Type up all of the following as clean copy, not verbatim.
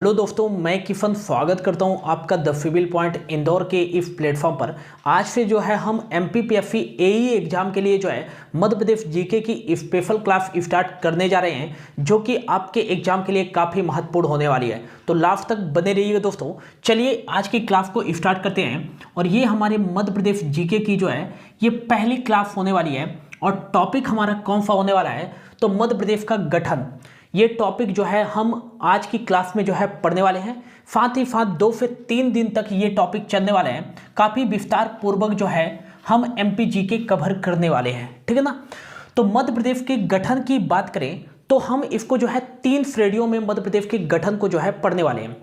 Hello दोस्तों, मैं किफन स्वागत करता हूं आपका द सिविल पॉइंट इंदौर के इस प्लेटफॉर्म पर। आज से जो है हम एमपीपीएससी एई एग्जाम के लिए जो है मध्य प्रदेश जीके की स्पेशल क्लास स्टार्ट करने जा रहे हैं, जो कि आपके एग्जाम के लिए काफ़ी महत्वपूर्ण होने वाली है। तो लास्ट तक बने रहिएगा दोस्तों। चलिए आज की क्लास को स्टार्ट करते हैं। और ये हमारे मध्य प्रदेश जीके की जो है ये पहली क्लास होने वाली है। और टॉपिक हमारा कौन सा होने वाला है, तो मध्य प्रदेश का गठन। ये टॉपिक जो है हम आज की क्लास में जो है पढ़ने वाले हैं। साथ ही साथ 2 से 3 दिन तक ये टॉपिक चलने वाले हैं। काफ़ी विस्तार पूर्वक जो है हम एमपीजीके कवर करने वाले हैं, ठीक है ना। तो मध्य प्रदेश के गठन की बात करें तो हम इसको जो है 3 श्रेणियों में मध्य प्रदेश के गठन को जो है पढ़ने वाले हैं।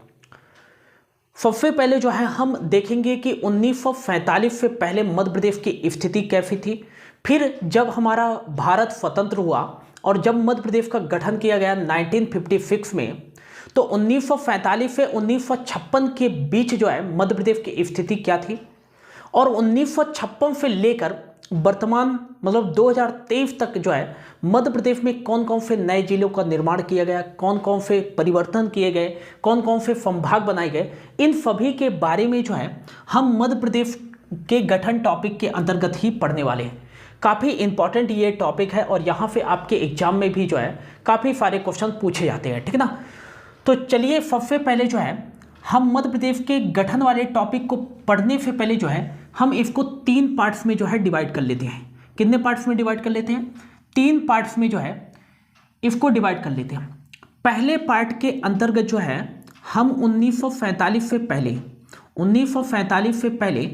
सबसे पहले जो है हम देखेंगे कि 1947 से पहले मध्य प्रदेश की स्थिति कैसी थी। फिर जब हमारा भारत स्वतंत्र हुआ और जब मध्य प्रदेश का गठन किया गया 1956 में, तो 1947 से 1956 के बीच जो है मध्य प्रदेश की स्थिति क्या थी। और 1956 से लेकर वर्तमान मतलब 2023 तक जो है मध्य प्रदेश में कौन कौन से नए जिलों का निर्माण किया गया, कौन कौन से परिवर्तन किए गए, कौन कौन से संभाग बनाए गए, इन सभी के बारे में जो है हम मध्य प्रदेश के गठन टॉपिक के अंतर्गत ही पढ़ने वाले हैं। काफ़ी इंपॉर्टेंट ये टॉपिक है और यहाँ से आपके एग्जाम में भी जो है काफ़ी सारे क्वेश्चन पूछे जाते हैं, ठीक है ना। तो चलिए सबसे पहले जो है हम मध्य प्रदेश के गठन वाले टॉपिक को पढ़ने से पहले जो है हम इसको 3 पार्ट्स में जो है डिवाइड कर लेते हैं। कितने पार्ट्स में डिवाइड कर लेते हैं? 3 पार्ट्स में जो है इसको डिवाइड कर लेते हैं। पहले पार्ट के अंतर्गत जो है हम 1947 से पहले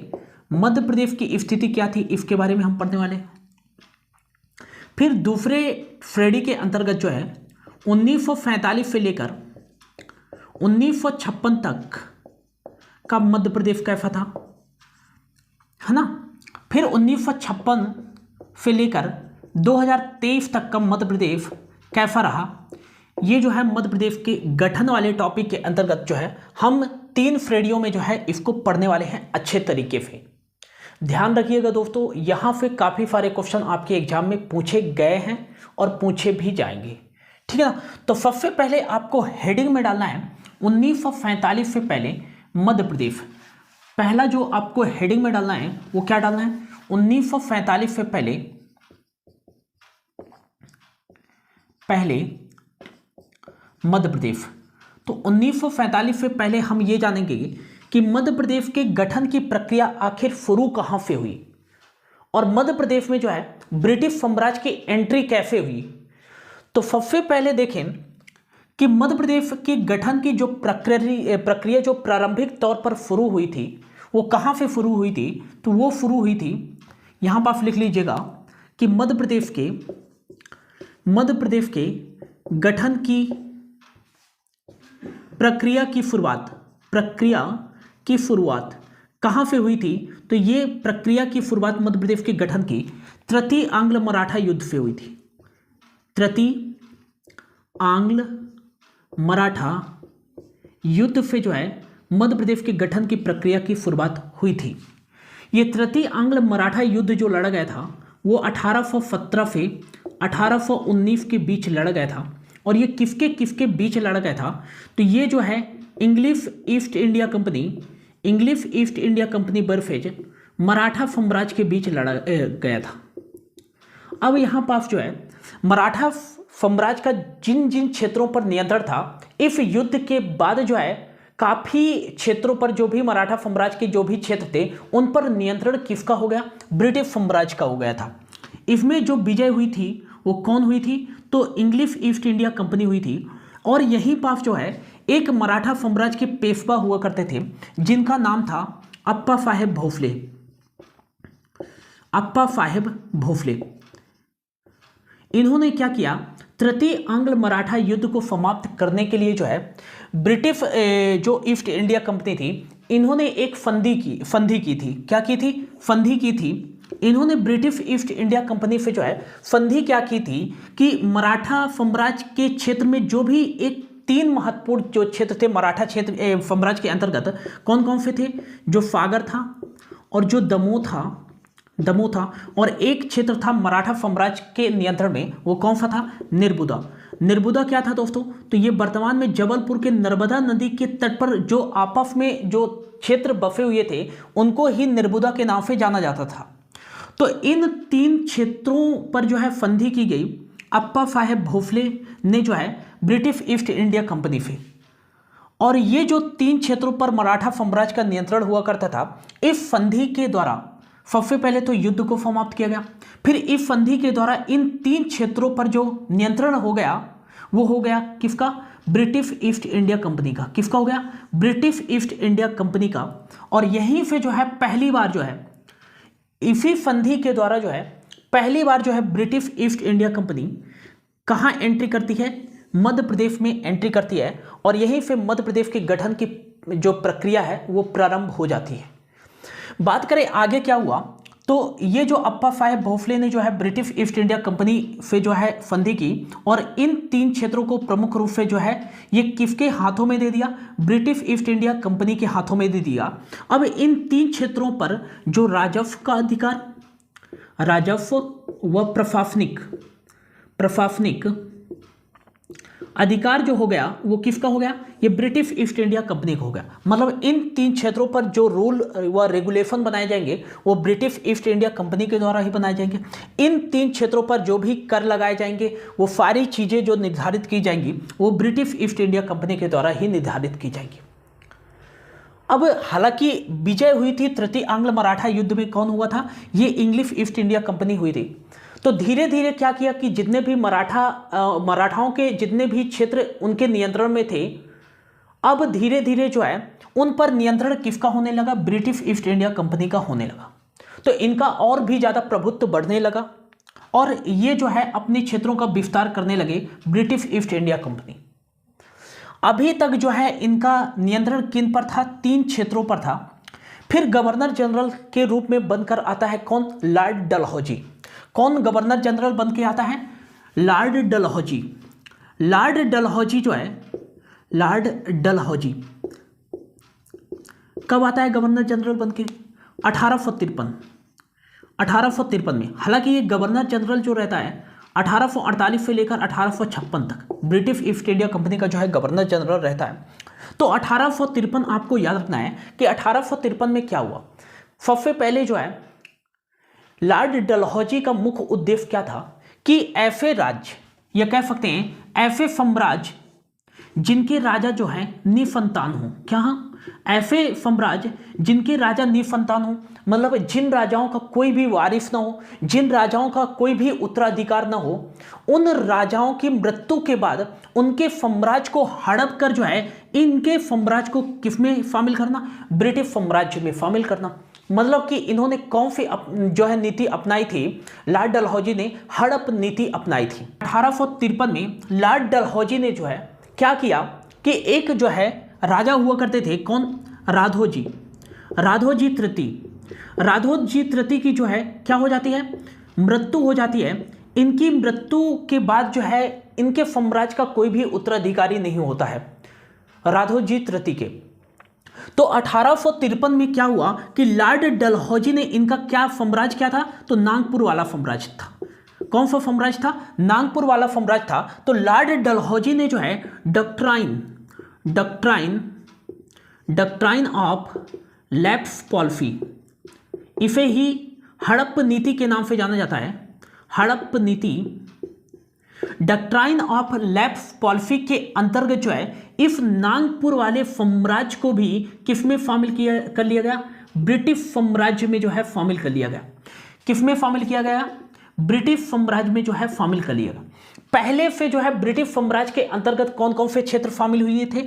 मध्य प्रदेश की स्थिति क्या थी इसके बारे में हम पढ़ने वाले हैं। फिर दूसरे श्रेणी के अंतर्गत जो है 1947 से लेकर 1956 तक का मध्य प्रदेश कैसा था, है ना। फिर 1956 से लेकर 2023 तक का मध्य प्रदेश कैसा रहा। ये जो है मध्य प्रदेश के गठन वाले टॉपिक के अंतर्गत जो है हम 3 श्रेणियों में जो है इसको पढ़ने वाले हैं अच्छे तरीके से। ध्यान रखिएगा दोस्तों, यहाँ से काफ़ी सारे क्वेश्चन आपके एग्जाम में पूछे गए हैं और पूछे भी जाएंगे, ठीक है ना। तो सबसे पहले आपको हेडिंग में डालना है 1947 से पहले मध्य प्रदेश। पहला जो आपको हेडिंग में डालना है वो क्या डालना है? 1947 से पहले मध्य प्रदेश। तो 1947 से पहले हम ये जानेंगे कि मध्य प्रदेश के गठन की प्रक्रिया आखिर शुरू कहां से हुई और मध्य प्रदेश में जो है ब्रिटिश साम्राज्य की एंट्री कैसे हुई। तो सबसे पहले देखें कि मध्य प्रदेश के गठन की जो प्रक्रिया जो प्रारंभिक तौर पर शुरू हुई थी वो कहां से शुरू हुई थी। तो वो शुरू हुई थी, यहां पर आप लिख लीजिएगा कि मध्य प्रदेश के गठन की प्रक्रिया की शुरुआत कहाँ से हुई थी। तो ये प्रक्रिया की शुरुआत मध्य प्रदेश के गठन की तृतीय आंग्ल मराठा युद्ध से हुई थी। तृतीय आंग्ल मराठा युद्ध से जो है मध्य प्रदेश के गठन की प्रक्रिया की शुरुआत हुई थी। ये तृतीय आंग्ल मराठा युद्ध जो लड़ा गया था वो 1817 से 1819 के बीच लड़ा गया था। और ये किसके बीच लड़ा गया था? तो ये जो है English east India company versus Maratha साम्राज्य के बीच लड़ा गया था। अब यहाँ पास जो है मराठा साम्राज्य का जिन जिन क्षेत्रों पर नियंत्रण था, इस युद्ध के बाद जो है काफ़ी क्षेत्रों पर जो भी मराठा साम्राज्य के जो भी क्षेत्र थे उन पर नियंत्रण किसका हो गया? ब्रिटिश साम्राज्य का हो गया था। इसमें जो विजय हुई थी वो कौन हुई थी? तो इंग्लिश ईस्ट इंडिया कंपनी हुई थी। और यहीं पास जो है एक मराठा साम्राज्य के पेशवा हुआ करते थे जिनका नाम था अप्पा साहेब भोसले। इन्होंने क्या किया? तृतीय आंग्ल मराठा युद्ध को समाप्त करने के लिए जो है ब्रिटिश जो ईस्ट इंडिया कंपनी थी इन्होंने एक संधि की थी। क्या की थी? संधि की थी। इन्होंने ब्रिटिश ईस्ट इंडिया कंपनी से जो है संधि क्या की थी कि मराठा साम्राज्य के क्षेत्र में जो भी एक 3 महत्वपूर्ण जो क्षेत्र थे मराठा क्षेत्र साम्राज्य के अंतर्गत कौन कौन से थे? जो सागर था और जो दमोह था और एक क्षेत्र था मराठा साम्राज्य के नियंत्रण में, वो कौन सा था? निर्बुदा। निर्बुदा क्या था दोस्तों? तो ये वर्तमान में जबलपुर के नर्मदा नदी के तट पर जो आपस में जो क्षेत्र बसे हुए थे उनको ही निर्बुदा के नाम से जाना जाता था। तो इन 3 क्षेत्रों पर जो है संधि की गई अप्पा साहेब भोसले ने जो है ब्रिटिश ईस्ट इंडिया कंपनी से, और ये जो 3 क्षेत्रों पर मराठा साम्राज्य का नियंत्रण हुआ करता था, इस संधि के द्वारा सबसे पहले तो युद्ध को समाप्त किया गया। फिर इस संधि के द्वारा इन 3 क्षेत्रों पर जो नियंत्रण हो गया वो हो गया किसका? ब्रिटिश ईस्ट इंडिया कंपनी का। किसका हो गया? ब्रिटिश ईस्ट इंडिया कंपनी का। और यहीं से जो है पहली बार जो है इसी संधि के द्वारा जो है पहली बार जो है ब्रिटिश ईस्ट इंडिया कंपनी कहाँ एंट्री करती है? मध्य प्रदेश में एंट्री करती है, और यहीं से मध्य प्रदेश के गठन की जो प्रक्रिया है वो प्रारंभ हो जाती है। बात करें आगे क्या हुआ, तो ये जो अप्पा साहेब भोसले ने जो है ब्रिटिश ईस्ट इंडिया कंपनी से जो है संधि की, और इन 3 क्षेत्रों को प्रमुख रूप से जो है ये किसके हाथों में दे दिया? ब्रिटिश ईस्ट इंडिया कंपनी के हाथों में दे दिया। अब इन 3 क्षेत्रों पर जो राजस्व का अधिकार, राजस्व व प्रशासनिक अधिकार जो हो गया वो किसका हो गया? ये ब्रिटिश ईस्ट इंडिया कंपनी का हो गया। मतलब इन 3 क्षेत्रों पर जो रूल व रेगुलेशन बनाए जाएंगे वो ब्रिटिश ईस्ट इंडिया कंपनी के द्वारा ही बनाए जाएंगे। इन 3 क्षेत्रों पर जो भी कर लगाए जाएंगे वो सारी चीज़ें जो निर्धारित की जाएंगी वो ब्रिटिश ईस्ट इंडिया कंपनी के द्वारा ही निर्धारित की जाएंगी। अब हालांकि विजय हुई थी तृतीय आंग्ल मराठा युद्ध में, कौन हुआ था? ये इंग्लिश ईस्ट इंडिया कंपनी हुई थी। तो धीरे धीरे क्या किया कि जितने भी मराठाओं के जितने भी क्षेत्र उनके नियंत्रण में थे, अब धीरे धीरे जो है उन पर नियंत्रण किसका होने लगा? ब्रिटिश ईस्ट इंडिया कंपनी का होने लगा। तो इनका और भी ज़्यादा प्रभुत्व बढ़ने लगा, और ये जो है अपने क्षेत्रों का विस्तार करने लगे ब्रिटिश ईस्ट इंडिया कंपनी। अभी तक जो है इनका नियंत्रण किन पर था? 3 क्षेत्रों पर था। फिर गवर्नर जनरल के रूप में बनकर आता है कौन? लॉर्ड डलहौजी। कौन गवर्नर जनरल बन के आता है? लॉर्ड डलहौजी। लॉर्ड डलहौजी जो है, लॉर्ड डलहौजी कब आता है गवर्नर जनरल बन के? 1853 में। हालांकि ये गवर्नर जनरल जो रहता है 1848 से लेकर 1856 तक ब्रिटिश ईस्ट इंडिया कंपनी का जो है गवर्नर जनरल रहता है। तो 1853 आपको याद रखना है कि 1853 में क्या हुआ। सबसे पहले जो है लॉर्ड डलहौजी का मुख्य उद्देश्य क्या था कि ऐसे राज्य, या कह सकते हैं ऐसे साम्राज्य जिनके राजा जो हैं निसंतान हो। क्या? ऐसे साम्राज्य जिनके राजा निसंतान हो, मतलब जिन राजाओं का कोई भी वारिस ना हो, जिन राजाओं का कोई भी उत्तराधिकार ना हो, उन राजाओं की मृत्यु के बाद उनके साम्राज्य को हड़प कर जो है इनके साम्राज्य को किसमें शामिल करना? ब्रिटिश साम्राज्य में शामिल करना। मतलब कि इन्होंने कौन सी जो है नीति अपनाई थी? लॉर्ड डलहौजी ने हड़प नीति अपनाई थी। 1853 में लॉर्ड डलहौजी ने जो है क्या किया कि एक जो है राजा हुआ करते थे, कौन? राघोजी तृतीय की जो है क्या हो जाती है? मृत्यु हो जाती है। इनकी मृत्यु के बाद जो है इनके साम्राज्य का कोई भी उत्तराधिकारी नहीं होता है, राघोजी तृतीय के। तो 1853 में क्या हुआ कि लॉर्ड डलहौजी ने इनका क्या साम्राज्य क्या था? तो नागपुर वाला साम्राज्य था। कौन सा साम्राज्य था? नागपुर वाला साम्राज्य था। तो लॉर्ड डलहौजी ने जो है डक्ट्राइन ऑफ लैप्स पॉलिसी, इसे ही हड़प नीति के नाम से जाना जाता है। हड़प नीति, डक्ट्राइन ऑफ लैप्स पॉलिसी के अंतर्गत जो है इस नागपुर वाले साम्राज्य को भी किसमें शामिल कर लिया गया? ब्रिटिश साम्राज्य में जो है शामिल कर लिया गया। किसमें शामिल किया गया? ब्रिटिश साम्राज्य में जो है शामिल कर लिया गया। पहले से जो है ब्रिटिश साम्राज्य के अंतर्गत कौन कौन से क्षेत्र शामिल हुए थे?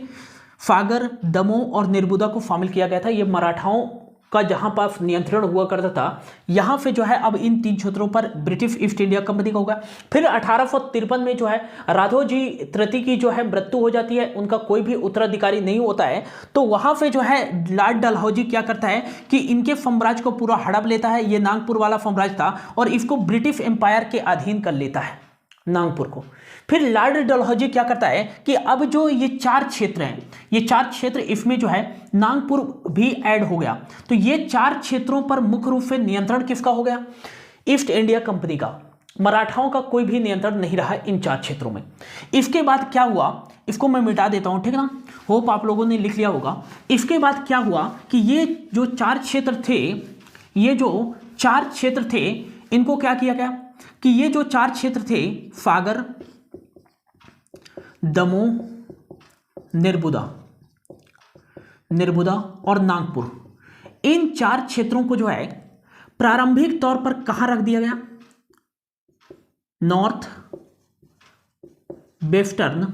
सागर, दमोह और निर्बुदा को शामिल किया गया था। ये मराठाओं का जहां पास नियंत्रण हुआ करता था, यहां से जो है अब इन 3 क्षेत्रों पर ब्रिटिश ईस्ट इंडिया कंपनी का होगा। फिर 1853 में जो है राघोजी तृतीय की जो है मृत्यु हो जाती है, उनका कोई भी उत्तराधिकारी नहीं होता है। तो वहां से जो है लॉर्ड डलहौजी क्या करता है कि इनके साम्राज्य को पूरा हड़प लेता है। ये नागपुर वाला साम्राज्य था और इसको ब्रिटिश एम्पायर के अधीन कर लेता है, नागपुर को। फिर लॉर्ड डलहौजी क्या करता है कि अब जो ये 4 क्षेत्र हैं, ये 4 क्षेत्र, इसमें जो है नागपुर भी ऐड हो गया। तो ये 4 क्षेत्रों पर मुख्य रूप से नियंत्रण किसका हो गया? ईस्ट इंडिया कंपनी का। मराठाओं का कोई भी नियंत्रण नहीं रहा इन 4 क्षेत्रों में। इसके बाद क्या हुआ, इसको मैं मिटा देता हूं, ठीक है ना, होप आप लोगों ने लिख लिया होगा। इसके बाद क्या हुआ कि ये जो 4 क्षेत्र थे, ये जो 4 क्षेत्र थे, इनको क्या किया गया कि ये जो 4 क्षेत्र थे, सागर, दमोह, निर्बुदा और नागपुर, इन 4 क्षेत्रों को जो है प्रारंभिक तौर पर कहां रख दिया गया, नॉर्थ वेस्टर्न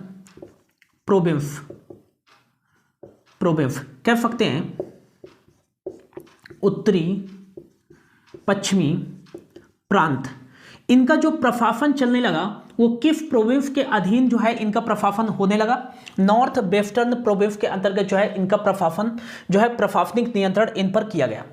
प्रोविंस कह सकते हैं, उत्तरी पश्चिमी प्रांत। इनका जो प्रशासन चलने लगा वो किस प्रोविंस के अधीन जो है इनका प्रशासन होने लगा, नॉर्थ वेस्टर्न प्रोविंस के अंतर्गत जो है इनका प्रशासन जो है प्रशासनिक नियंत्रण इन पर किया गया।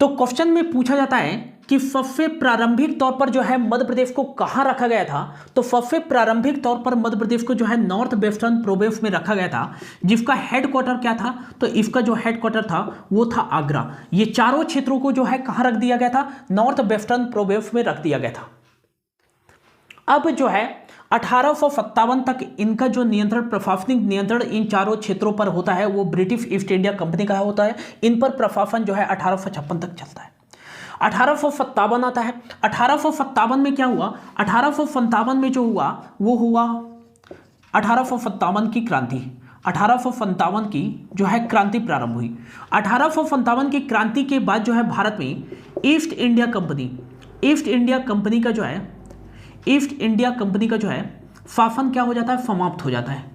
तो क्वेश्चन में पूछा जाता है कि सबसे प्रारंभिक तौर पर जो है मध्य प्रदेश को कहां रखा गया था, तो सबसे प्रारंभिक तौर पर मध्य प्रदेश को जो है नॉर्थ वेस्टर्न प्रोविंस में रखा गया था, जिसका हेडक्वार्टर क्या था, तो इसका जो हेडक्वार्टर था वो था आगरा। ये चारों क्षेत्रों को जो है कहां रख दिया गया था, नॉर्थ वेस्टर्न प्रोविंस में रख दिया गया था। अब जो है 1857 तक इनका जो नियंत्रण, प्रशासनिक नियंत्रण इन चारों क्षेत्रों पर होता है वो ब्रिटिश ईस्ट इंडिया कंपनी का होता है। इन पर प्रशासन जो है 1856 तक चलता है। 1857 आता है। 1857 में क्या हुआ, 1857 में जो हुआ वो हुआ 1857 की क्रांति। 1857 की जो है क्रांति प्रारंभ हुई। 1857 की क्रांति के बाद जो है भारत में ईस्ट इंडिया कंपनी का जो है शासन क्या हो जाता है, समाप्त हो जाता है।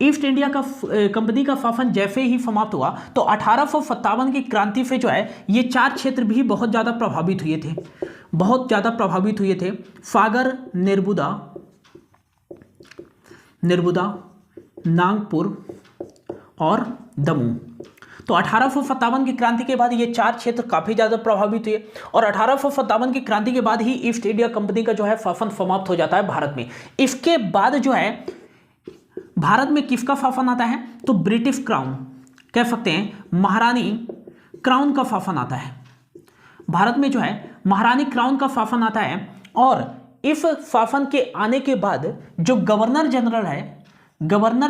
ईस्ट इंडिया कंपनी का शासन जैसे ही समाप्त हुआ तो 1857 की क्रांति से जो है ये 4 क्षेत्र भी बहुत ज़्यादा प्रभावित हुए थे, सागर, निर्बुदा, नागपुर और दमोह। तो 1857 की क्रांति के बाद ये 4 क्षेत्र काफ़ी ज़्यादा प्रभावित हुए और 1857 की क्रांति के बाद ही ईस्ट इंडिया कंपनी का जो है शासन समाप्त हो जाता है भारत में। इसके बाद जो है भारत में किसका शासन आता है, तो ब्रिटिश क्राउन, कह सकते हैं महारानी क्राउन का शासन आता है। भारत में जो है महारानी क्राउन का शासन आता है और इस शासन के आने के बाद जो गवर्नर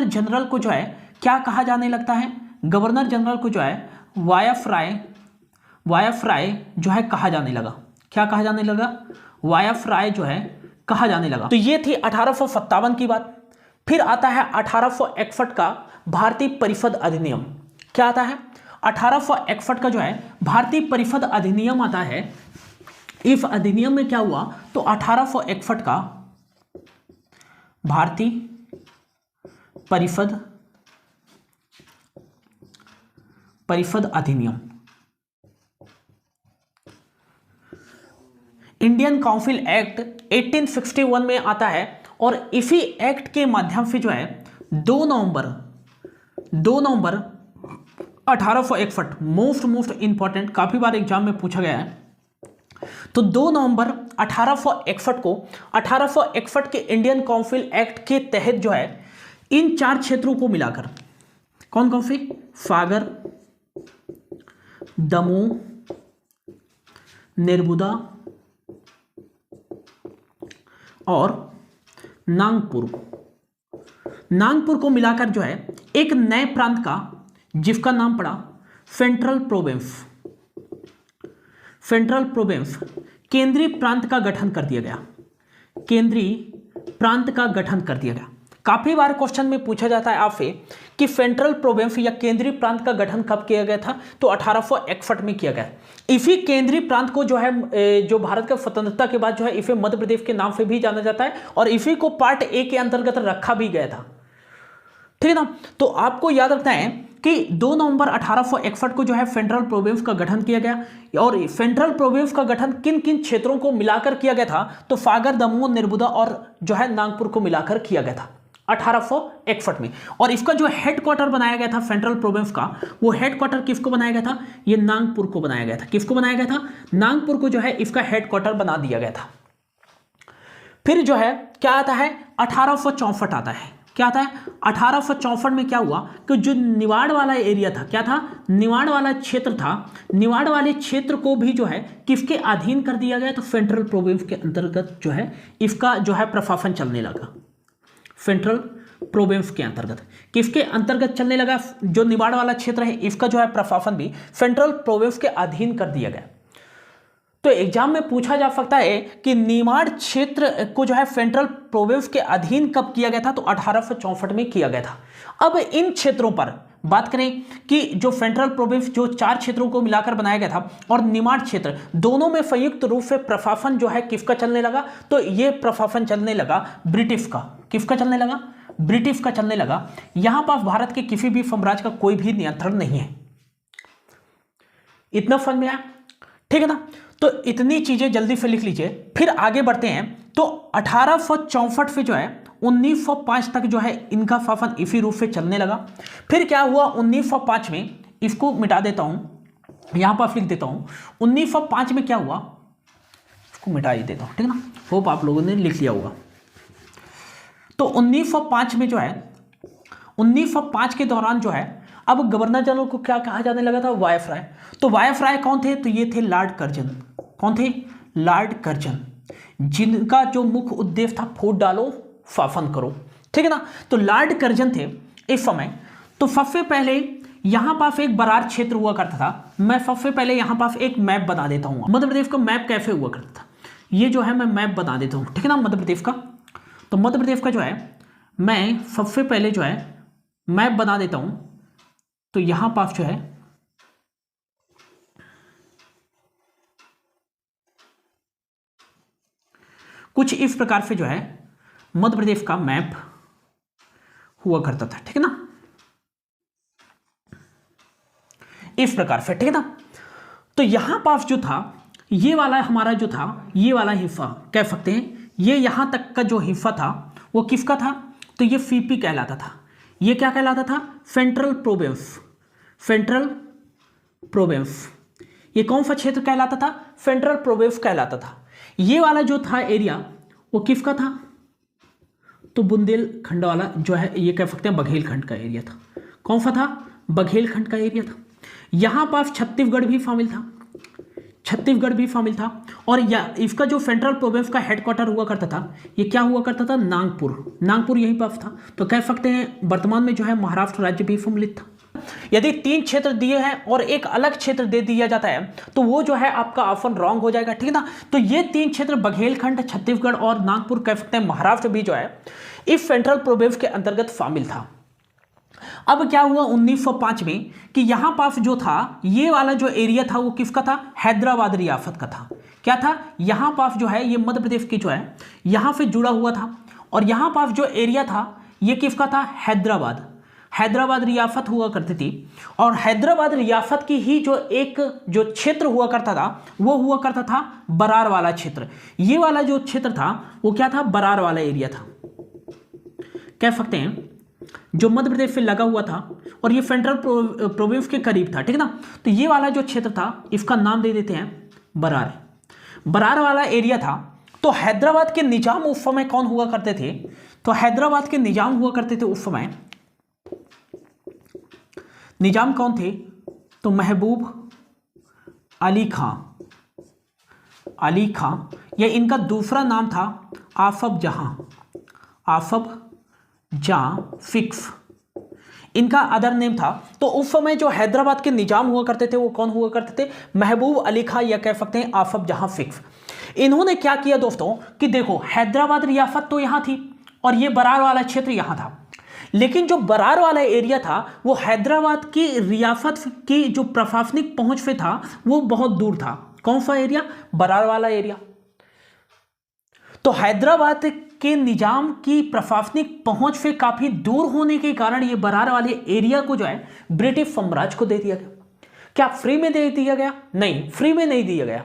जनरल को जो है क्या कहा जाने लगता है, गवर्नर जनरल को जो है वायसराय जो है कहा जाने लगा। क्या कहा जाने लगा, वायसराय जो है कहा जाने लगा। तो ये थी 1857 की बात। फिर आता है 1861 का भारतीय परिषद अधिनियम। क्या आता है, 1861 का जो है भारतीय परिषद अधिनियम आता है। इस अधिनियम में क्या हुआ, तो 1861 का भारतीय परिषद अधिनियम इंडियन काउंसिल एक्ट 1861 में आता है और इसी एक्ट के माध्यम से जो है 2 नवंबर 1861 मोस्ट इंपॉर्टेंट, काफी बार एग्जाम में पूछा गया है। तो 2 नवंबर 1861 के इंडियन काउंसिल एक्ट के तहत जो है इन 4 क्षेत्रों को मिलाकर, कौन से, सागर, दमोह, निर्बुदा और नागपुर को मिलाकर जो है एक नए प्रांत का, जिसका नाम पड़ा सेंट्रल प्रोविंस, केंद्रीय प्रांत का गठन कर दिया गया। काफी बार क्वेश्चन में पूछा जाता है आपसे कि सेंट्रल प्रोविंस या केंद्रीय प्रांत का गठन कब किया गया था, तो 1861 में किया गया। इसी केंद्रीय प्रांत को जो है जो भारत का स्वतंत्रता के बाद जो है इसे मध्य प्रदेश के नाम से भी जाना जाता है और इसी को पार्ट ए के अंतर्गत रखा भी गया था, ठीक है ना। तो आपको याद रखना है कि 2 नवंबर 1861 को जो है सेंट्रल प्रोविंस का गठन किया गया और सेंट्रल प्रोविंस का गठन किन किन क्षेत्रों को मिलाकर किया गया था, तो सागर, दमोह, निर्बुदा और जो है नागपुर को मिलाकर किया गया था 1861 में। और इसका जो हेडक्वार्टर बनाया गया था सेंट्रल प्रोविंस का, वो हेडक्वार्टर किसको बनाया गया था, ये नागपुर को बनाया गया था। किसको बनाया गया था, नागपुर को जो है इसका हेडक्वार्टर बना दिया गया था। फिर जो है क्या आता है, 1864 आता है। क्या आता है 1864 में क्या हुआ कि जो निवाड़ वाला एरिया था, क्या था, निवाड़ वाला क्षेत्र था, निवाड़ वाले क्षेत्र को भी जो है किसके अधीन कर दिया गया, तो सेंट्रल प्रोविंस के अंतर्गत जो है इसका जो है प्रशासन चलने लगा। सेंट्रल प्रोविंस के अंतर्गत, किसके अंतर्गत चलने लगा, जो निवाड़ वाला क्षेत्र है इसका जो है प्रशासन भी सेंट्रल प्रोविंस के अधीन कर दिया गया। तो एग्जाम में पूछा जा सकता है कि निवाड़ क्षेत्र को जो है सेंट्रल प्रोविंस के अधीन कब किया गया था, तो 1864 में किया गया था। अब इन क्षेत्रों पर बात करें कि जो सेंट्रल प्रोविंस जो 4 क्षेत्रों को मिलाकर बनाया गया था और निवाड़ क्षेत्र, दोनों में संयुक्त रूप से प्रशासन जो है किसका चलने लगा, तो ये प्रशासन चलने लगा ब्रिटिश का। किसका चलने लगा, ब्रिटिश का चलने लगा। यहां पर भारत के किसी भी साम्राज्य का कोई भी नियंत्रण नहीं है। इतना समझ में आया, ठीक है ना। तो इतनी चीजें जल्दी से लिख लीजिए, फिर आगे बढ़ते हैं। तो 1864 से जो है 1905 तक जो है इनका शासन इसी रूप से चलने लगा। फिर क्या हुआ 1905 में, इसको मिटा देता हूं, यहां पर लिख देता हूं 1905 में क्या हुआ, इसको मिटा ही देता हूं, ठीक है ना, होप आप लोगों ने लिख लिया होगा। तो 1905 में जो है 1905 के दौरान जो है अब गवर्नर जनरल को क्या कहा जाने लगा था, वायसराय। तो वायसराय कौन थे, तो ये थे लॉर्ड कर्जन। कौन थे, लॉर्ड कर्जन, जिनका जो मुख्य उद्देश्य था फूट डालो शासन करो, ठीक है ना। तो लॉर्ड कर्जन थे इस समय। तो सबसे पहले यहां पास एक बरार क्षेत्र हुआ करता था। मैं सबसे पहले यहां पास एक मैप बना देता हूं, मध्य प्रदेश का मैप कैसे हुआ करता था, ये जो है मैं मैप बना देता हूं, ठीक है ना, मध्य प्रदेश का। तो मध्य प्रदेश का जो है मैं सबसे पहले जो है मैप बना देता हूं। तो यहां पास जो है कुछ इस प्रकार से जो है मध्य प्रदेश का मैप हुआ करता था, ठीक है ना, इस प्रकार से, ठीक है ना। तो यहां पास जो था ये वाला हमारा जो था, ये वाला हिस्सा कह सकते हैं, ये यहां तक का जो हिस्सा था वो किसका था, तो ये सीपी कहलाता था। ये क्या कहलाता था, सेंट्रल प्रोविंस। सेंट्रल प्रोविंस ये कौन सा क्षेत्र कहलाता था, सेंट्रल प्रोविंस कहलाता था। ये वाला जो था एरिया वो किसका था, तो बुंदेलखंड वाला जो है ये कह सकते हैं बघेलखंड का एरिया था। कौन सा था, बघेलखंड का एरिया था। यहां पास छत्तीसगढ़ भी शामिल था, छत्तीसगढ़ भी शामिल था। और इसका जो सेंट्रल प्रोविंस का हेडक्वार्टर हुआ करता था, ये क्या हुआ करता था, नागपुर। नागपुर यहीं पास था। तो कह सकते हैं वर्तमान में जो है महाराष्ट्र राज्य भी सम्मिलित था। यदि 3 क्षेत्र दिए हैं और एक अलग क्षेत्र दे दिया जाता है तो वो जो है आपका ऑप्शन रॉन्ग हो जाएगा, ठीक है ना। तो ये 3 क्षेत्र बघेलखंड, छत्तीसगढ़ और नागपुर कह सकते हैं महाराष्ट्र भी जो है इस सेंट्रल प्रोविंस के अंतर्गत शामिल था। अब क्या हुआ 1905 में कि यहां पास जो था ये वाला जो एरिया था वो किसका था, हैदराबाद रियासत का था। क्या था, यहां पास जो है ये मध्य प्रदेश की जो है यहां से जुड़ा हुआ था। और यहां पास जो एरिया था ये किसका था, हैदराबाद। हैदराबाद रियासत हुआ करती थी। और हैदराबाद रियासत की ही जो एक जो क्षेत्र हुआ करता था वो हुआ करता था बरार वाला क्षेत्र। ये वाला जो क्षेत्र था वो क्या था, बरार वाला एरिया था, कह सकते हैं, जो मध्य प्रदेश से लगा हुआ था और ये सेंट्रल प्रोविंस के करीब था, ठीक है ना। तो ये वाला जो क्षेत्र था इसका नाम दे देते हैं बरार। बरार वाला एरिया था। तो हैदराबाद के निजाम उस समय कौन हुआ करते थे, तो हैदराबाद के निजाम हुआ करते थे उस समय, निजाम कौन थे, तो महबूब अली खां। अली खां, यह इनका दूसरा नाम था आसफ जहां। आसफ जहां फिक्स इनका अदर नेम था। तो उस समय जो हैदराबाद के निजाम हुआ करते थे वो कौन हुआ करते थे, महबूब अली खां या कह सकते हैं आसफ जहां फिक्स। इन्होंने क्या किया दोस्तों कि देखो हैदराबाद रियासत तो यहां थी और ये बरार वाला क्षेत्र यहां था, लेकिन जो बरार वाला एरिया था वो हैदराबाद की रियासत की जो प्रशासनिक पहुंच पे था वो बहुत दूर था। कौन सा एरिया, बरार वाला एरिया। तो हैदराबाद के निजाम की प्रशासनिक पहुंच से काफी दूर होने के कारण ये बरार वाले एरिया को जो है ब्रिटिश साम्राज्य को दे दिया गया। क्या फ्री में दे दिया गया, नहीं, फ्री में नहीं दिया गया।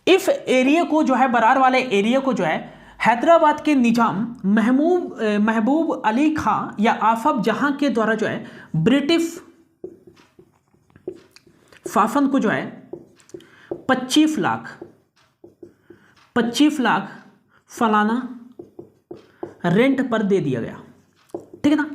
इस एरिया को जो है बरार वाले एरिया को जो है हैदराबाद के निजाम महबूब अली खां या आसफ जहां के द्वारा जो है ब्रिटिश शासन को जो है 25 लाख सालाना रेंट पर दे दिया गया। ठीक है ना।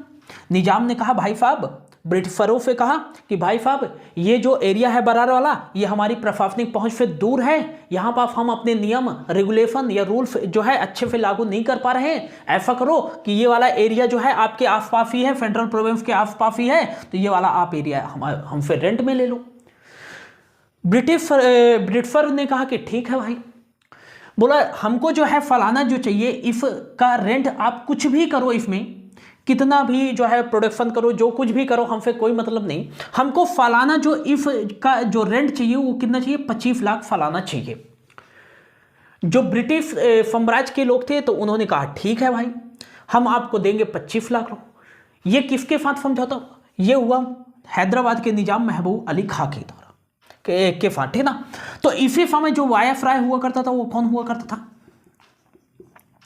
निजाम ने कहा भाई साहब, ब्रिटिशरों से कहा कि भाई साहब ये जो एरिया है बरार वाला, ये हमारी प्रशासनिक पहुंच से दूर है, यहाँ पर हम अपने नियम रेगुलेशन या रूल्स जो है अच्छे से लागू नहीं कर पा रहे हैं। ऐसा करो कि ये वाला एरिया जो है आपके आसपास ही है, फेडरल प्रोविंस के आसपास ही है, तो ये वाला आप एरिया हमसे रेंट में ले लो। ब्रिटिशर ने कहा कि ठीक है भाई, बोला हमको जो है फलाना जो चाहिए, इसका रेंट आप कुछ भी करो, इसमें कितना भी जो है प्रोडक्शन करो, जो कुछ भी करो, हमसे कोई मतलब नहीं, हमको फलाना जो इफ का जो रेंट चाहिए वो कितना चाहिए, 25 लाख फलाना चाहिए। जो ब्रिटिश साम्राज्य के लोग थे तो उन्होंने कहा ठीक है भाई, हम आपको देंगे 25 लाख रुपये। ये किसके साथ समझौता? ये हुआ हैदराबाद के निजाम महबूब अली खां के द्वारा के साथ, ठीक ना। तो इसी समय जो वायसराय हुआ करता था वो कौन हुआ करता था?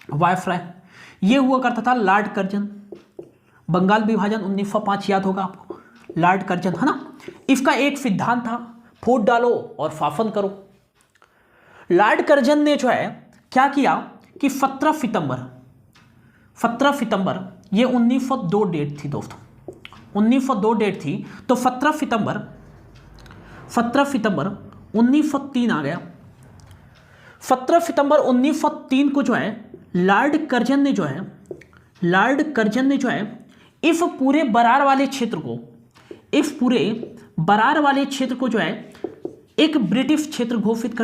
वायसराय ये हुआ करता था लॉर्ड कर्जन। बंगाल विभाजन 1905 याद होगा आपको, लॉर्ड कर्जन, है ना। इसका एक सिद्धांत था, फूट डालो और शासन करो। लॉर्ड कर्जन ने जो है क्या किया कि 17 सितंबर ये 1902 डेट थी दोस्तों, 1902 डेट थी, तो 17 सितंबर 1903 आ गया। 17 सितंबर 1903 को जो है लॉर्ड कर्जन ने जो है इस पूरे बरार वाले क्षेत्र को जो है एक ब्रिटिश क्षेत्र घोषित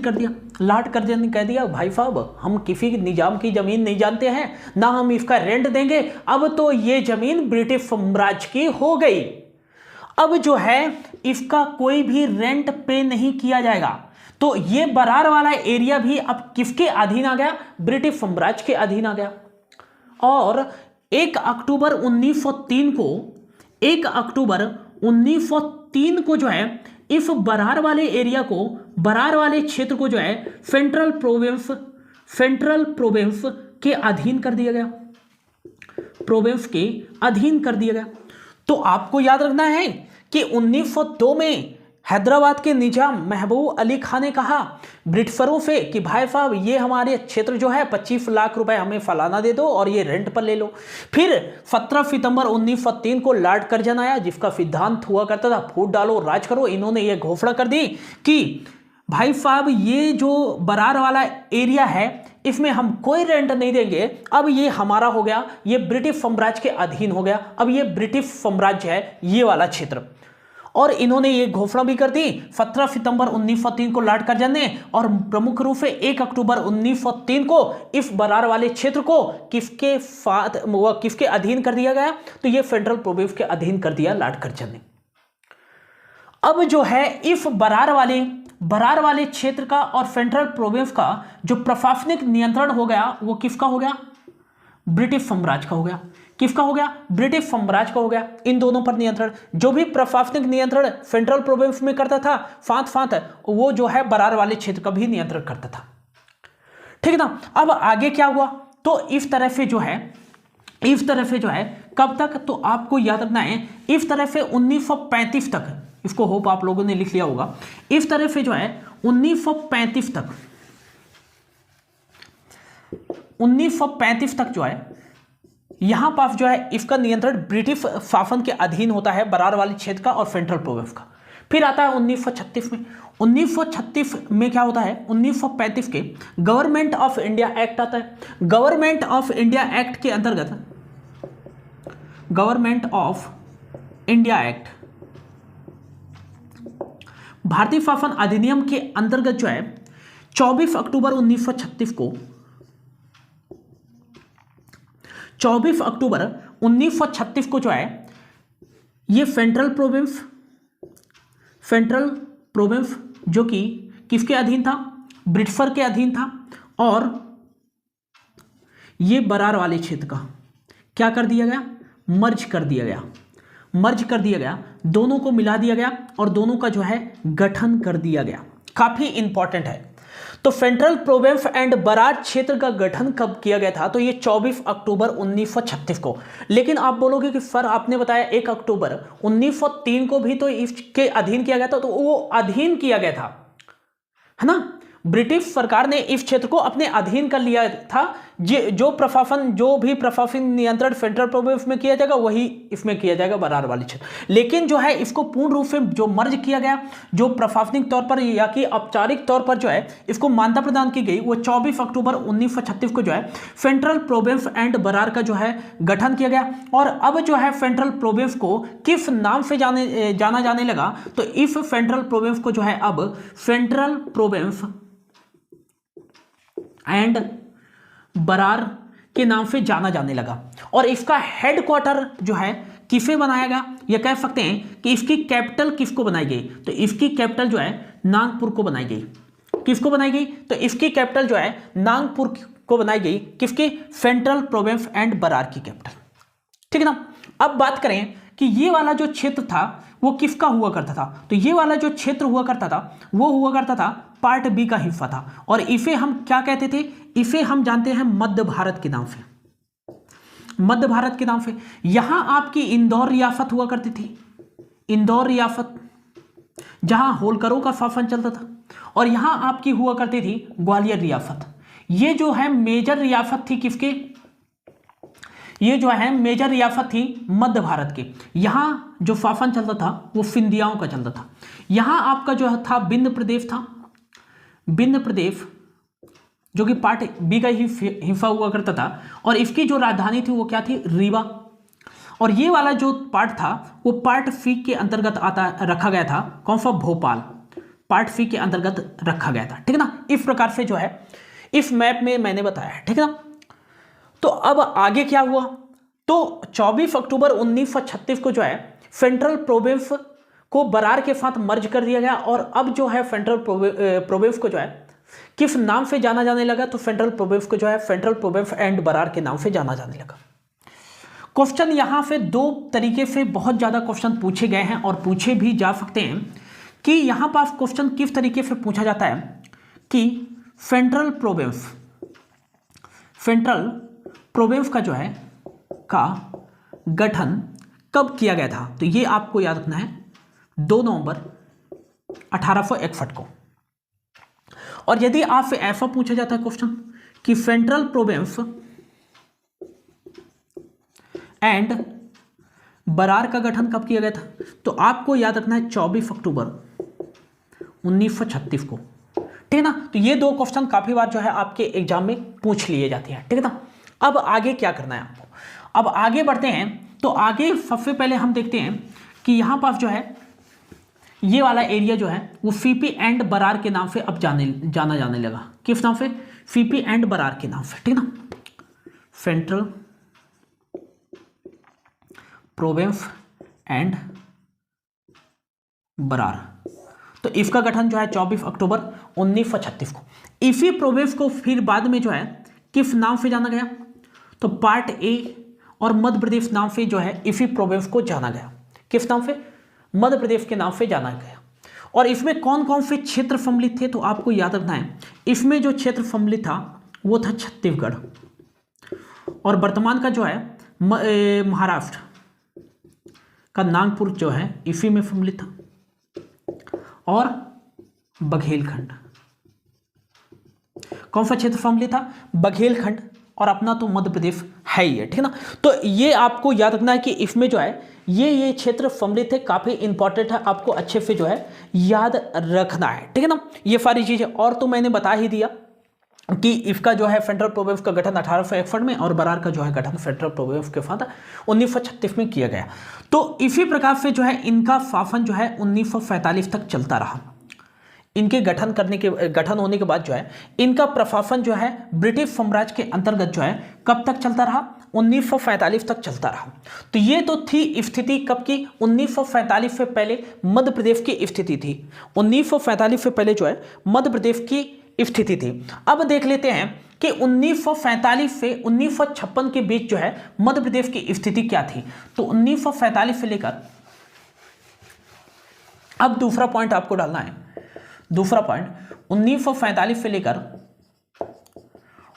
कर दिया। लॉर्ड कर्जन ने कह दिया भाई साहब, हम किसी निजाम की जमीन नहीं जानते हैं, ना हम इसका रेंट देंगे, अब तो ये जमीन ब्रिटिश साम्राज्य की हो गई, अब जो है इसका कोई भी रेंट पे नहीं किया जाएगा। तो ये बरार वाला एरिया भी अब किसके अधीन आ गया? ब्रिटिश साम्राज्य के अधीन आ गया। और 1 अक्टूबर 1903 को जो है इस बरार वाले एरिया को, बरार वाले क्षेत्र को जो है सेंट्रल प्रोविंस के अधीन कर दिया गया। तो आपको याद रखना है कि 1902 में हैदराबाद के निजाम महबूब अली खां ने कहा ब्रिटिशरों से कि भाई साहब ये हमारे क्षेत्र जो है 25 लाख रुपए हमें फलाना दे दो और ये रेंट पर ले लो। फिर 17 सितंबर 1903 को लॉर्ड कर्जन आया, जिसका सिद्धांत हुआ करता था फूट डालो राज करो। इन्होंने ये घोषणा कर दी कि भाई साहब ये जो बरार वाला एरिया है इसमें हम कोई रेंट नहीं देंगे, अब ये हमारा हो गया, ये ब्रिटिश साम्राज्य के अधीन हो गया, अब ये ब्रिटिश साम्राज्य है ये वाला क्षेत्र। और इन्होंने ये घोषणा भी कर दी 17 सितंबर 1903 को लॉर्ड कर्जन ने, और प्रमुख रूप से 1 अक्टूबर 1903 को इस बरार वाले क्षेत्र को किसके अधीन कर दिया गया? तो ये फेडरल प्रोविंस के अधीन कर दिया लॉर्ड कर्जन ने। अब जो है इस बरार वाले क्षेत्र का और फेडरल प्रोविंस का जो प्रशासनिक नियंत्रण हो गया वो किसका हो गया? ब्रिटिश साम्राज्य का हो गया। किसका हो गया? ब्रिटिश साम्राज्य का हो गया। इन दोनों पर नियंत्रण, जो भी प्रशासनिक नियंत्रण फेडरल प्रोविंस में करता था, साथ वो जो है बरार वाले क्षेत्र का भी नियंत्रण करता था, ठीक है ना। अब आगे क्या हुआ? तो इस तरह से जो है कब तक? तो आपको याद रखना है इस तरह से 1935 तक, इसको होप आप लोगों ने लिख लिया होगा। इस तरह से जो है 1935 तक जो है यहां पास जो है इसका नियंत्रण ब्रिटिश शासन के अधीन होता है, बरार वाले क्षेत्र का और सेंट्रल प्रोविंस का। फिर आता है 1936 में। 1936 में क्या होता है? 1935 के गवर्नमेंट ऑफ इंडिया एक्ट आता है। गवर्नमेंट ऑफ इंडिया एक्ट के अंतर्गत, गवर्नमेंट ऑफ इंडिया एक्ट, भारतीय शासन अधिनियम के अंतर्गत जो है 24 अक्टूबर 1936 को 24 अक्टूबर 1936 को जो है ये फेडरल प्रोविंस जो कि किसके अधीन था? ब्रिटिशर के अधीन था। और ये बरार वाले क्षेत्र का क्या कर दिया गया? मर्ज कर दिया गया, दोनों को मिला दिया गया और दोनों का जो है गठन कर दिया गया। काफी इंपॉर्टेंट है। तो सेंट्रल प्रोविंस एंड बरार क्षेत्र का गठन कब किया गया था? तो ये 24 अक्टूबर 1936 को। लेकिन आप बोलोगे कि सर आपने बताया 1 अक्टूबर 1903 को भी तो इसके अधीन किया गया था, तो वो अधीन किया गया था, है ना। ब्रिटिश सरकार ने इस क्षेत्र को अपने अधीन कर लिया था, जो भी प्रशासन नियंत्रण फेडरल प्रोविंस में किया जाएगा वही इसमें किया जाएगा, बरार वाली क्षेत्र। लेकिन जो है इसको पूर्ण रूप से जो मर्ज किया गया, जो प्रशासनिक तौर पर या कि औपचारिक तौर पर जो है इसको मान्यता प्रदान की गई, वो 24 अक्टूबर 1936 को जो है सेंट्रल प्रोविंस एंड बरार का जो है गठन किया गया। और अब जो है सेंट्रल प्रोविंस को किस नाम से जाना जाने लगा, तो इस सेंट्रल प्रोविंस को जो है अब सेंट्रल प्रोविंस एंड बरार के नाम से जाना जाने लगा। और इसका हेडक्वार्टर जो है किसे बनाया गया, या कह सकते हैं कि इसकी कैपिटल किसको बनाई गई, तो इसकी कैपिटल जो है नागपुर को बनाई गई। किसको बनाई गई, तो इसकी कैपिटल जो है नागपुर को बनाई गई। किसकी, सेंट्रल प्रोविंस एंड बरार की कैपिटल, ठीक है ना। अब बात करें कि ये वाला जो क्षेत्र था वो किसका हुआ करता था, तो ये वाला जो क्षेत्र हुआ करता था वो हुआ करता था पार्ट बी का हिस्सा था। और इसे हम क्या कहते थे, इसे हम जानते हैं मध्य भारत के नाम से, मध्य भारत के नाम से। यहां आपकी इंदौर रियासत हुआ करती थी, इंदौर रियासत, जहां होलकरों का शासन चलता था। और यहां आपकी हुआ करती थी ग्वालियर रियासत। ये जो है मेजर रियासत थी किसके, ये जो है मेजर रियासत थी मध्य भारत की। यहां जो शासन चलता था वो सिंधियाओं का चलता था। यहां आपका जो था बिंद प्रदेश था, बिंद प्रदेश जो कि पार्ट बी का ही हिस्सा हुआ करता था। और इसकी जो राजधानी थी वो क्या थी, रीवा। और ये वाला जो पार्ट था वो पार्ट सी के अंतर्गत रखा गया था। कौन सा, भोपाल, पार्ट सी के अंतर्गत रखा गया था, ठीक है ना। इस प्रकार से जो है इस मैप में मैंने बताया है, ठीक है ना। तो अब आगे क्या हुआ, तो 24 अक्टूबर 1936 को जो है सेंट्रल प्रोविंस को बरार के साथ मर्ज कर दिया गया। और अब जो है सेंट्रल प्रोविंस को जो है किस नाम से जाना जाने लगा, तो सेंट्रल प्रोविंस को जो है सेंट्रल प्रोविंस एंड बरार के नाम से जाना जाने लगा। क्वेश्चन यहां से दो तरीके से बहुत ज्यादा क्वेश्चन पूछे गए हैं और पूछे भी जा सकते हैं। कि यहां पर क्वेश्चन किस तरीके से पूछा जाता है कि सेंट्रल प्रोविंस का जो है का गठन कब किया गया था, तो ये आपको याद रखना है 2 नवंबर 1861 को। और यदि आपसे ऐसा पूछा जाता है क्वेश्चन कि सेंट्रल प्रोविंस एंड बरार का गठन कब किया गया था, तो आपको याद रखना है 24 अक्टूबर 1936 को, ठीक है ना। तो ये दो क्वेश्चन काफी बार जो है आपके एग्जाम में पूछ लिए जाते हैं, ठीक है ना। अब आगे क्या करना है आपको, अब आगे बढ़ते हैं। तो आगे सबसे पहले हम देखते हैं कि यहां पर जो है ये वाला एरिया जो है वो सीपी एंड बरार के नाम से अब जाना जाने लगा। किस नाम से, सीपी एंड बरार के नाम से, ठीक है ना। सेंट्रल प्रोविंस एंड बरार, तो इसका गठन जो है 24 अक्टूबर 1936 को। इसी प्रोविंस को फिर बाद में जो है किस नाम से जाना गया, तो पार्ट ए और मध्य प्रदेश नाम से जो है इसी प्रोविंस को जाना गया। किस नाम से, मध्य प्रदेश के नाम से जाना गया। और इसमें कौन कौन से क्षेत्र सम्मिलित थे, तो आपको याद रखना है इसमें जो क्षेत्र सम्मिलित था वो था छत्तीसगढ़। और वर्तमान का जो है महाराष्ट्र का नागपुर जो है इसी में सम्मिलित था। और बघेलखंड, कौन सा क्षेत्र सम्मिलित था, बघेलखंड। और अपना तो मध्य प्रदेश है ही है, ठीक है ना। तो ये आपको याद रखना है कि इसमें जो है ये क्षेत्र सम्मिलित है, काफी इंपॉर्टेंट है, आपको अच्छे से जो है याद रखना है, ठीक है ना। ये सारी चीजें और तो मैंने बता ही दिया कि इसका जो है सेंट्रल प्रोविंस का गठन 1861 में और बरार का जो है गठन सेंट्रल प्रोविंस के साथ 1936 में किया गया। तो इसी प्रकार से जो है इनका शासन जो है 1947 तक चलता रहा। इनके गठन होने के बाद जो है इनका प्रशासन जो है ब्रिटिश साम्राज्य के अंतर्गत जो है कब तक चलता रहा, 1947 तक चलता रहा। तो ये तो थी स्थिति कब की, 1947 से पहले मध्य प्रदेश की स्थिति थी। 1947 से पहले जो है मध्य प्रदेश की स्थिति थी। अब देख लेते हैं कि 1947 से 1956 के बीच जो है मध्य प्रदेश की स्थिति क्या थी। तो 1947 से लेकर, अब दूसरा पॉइंट आपको डालना है, दूसरा पॉइंट 1947 से लेकर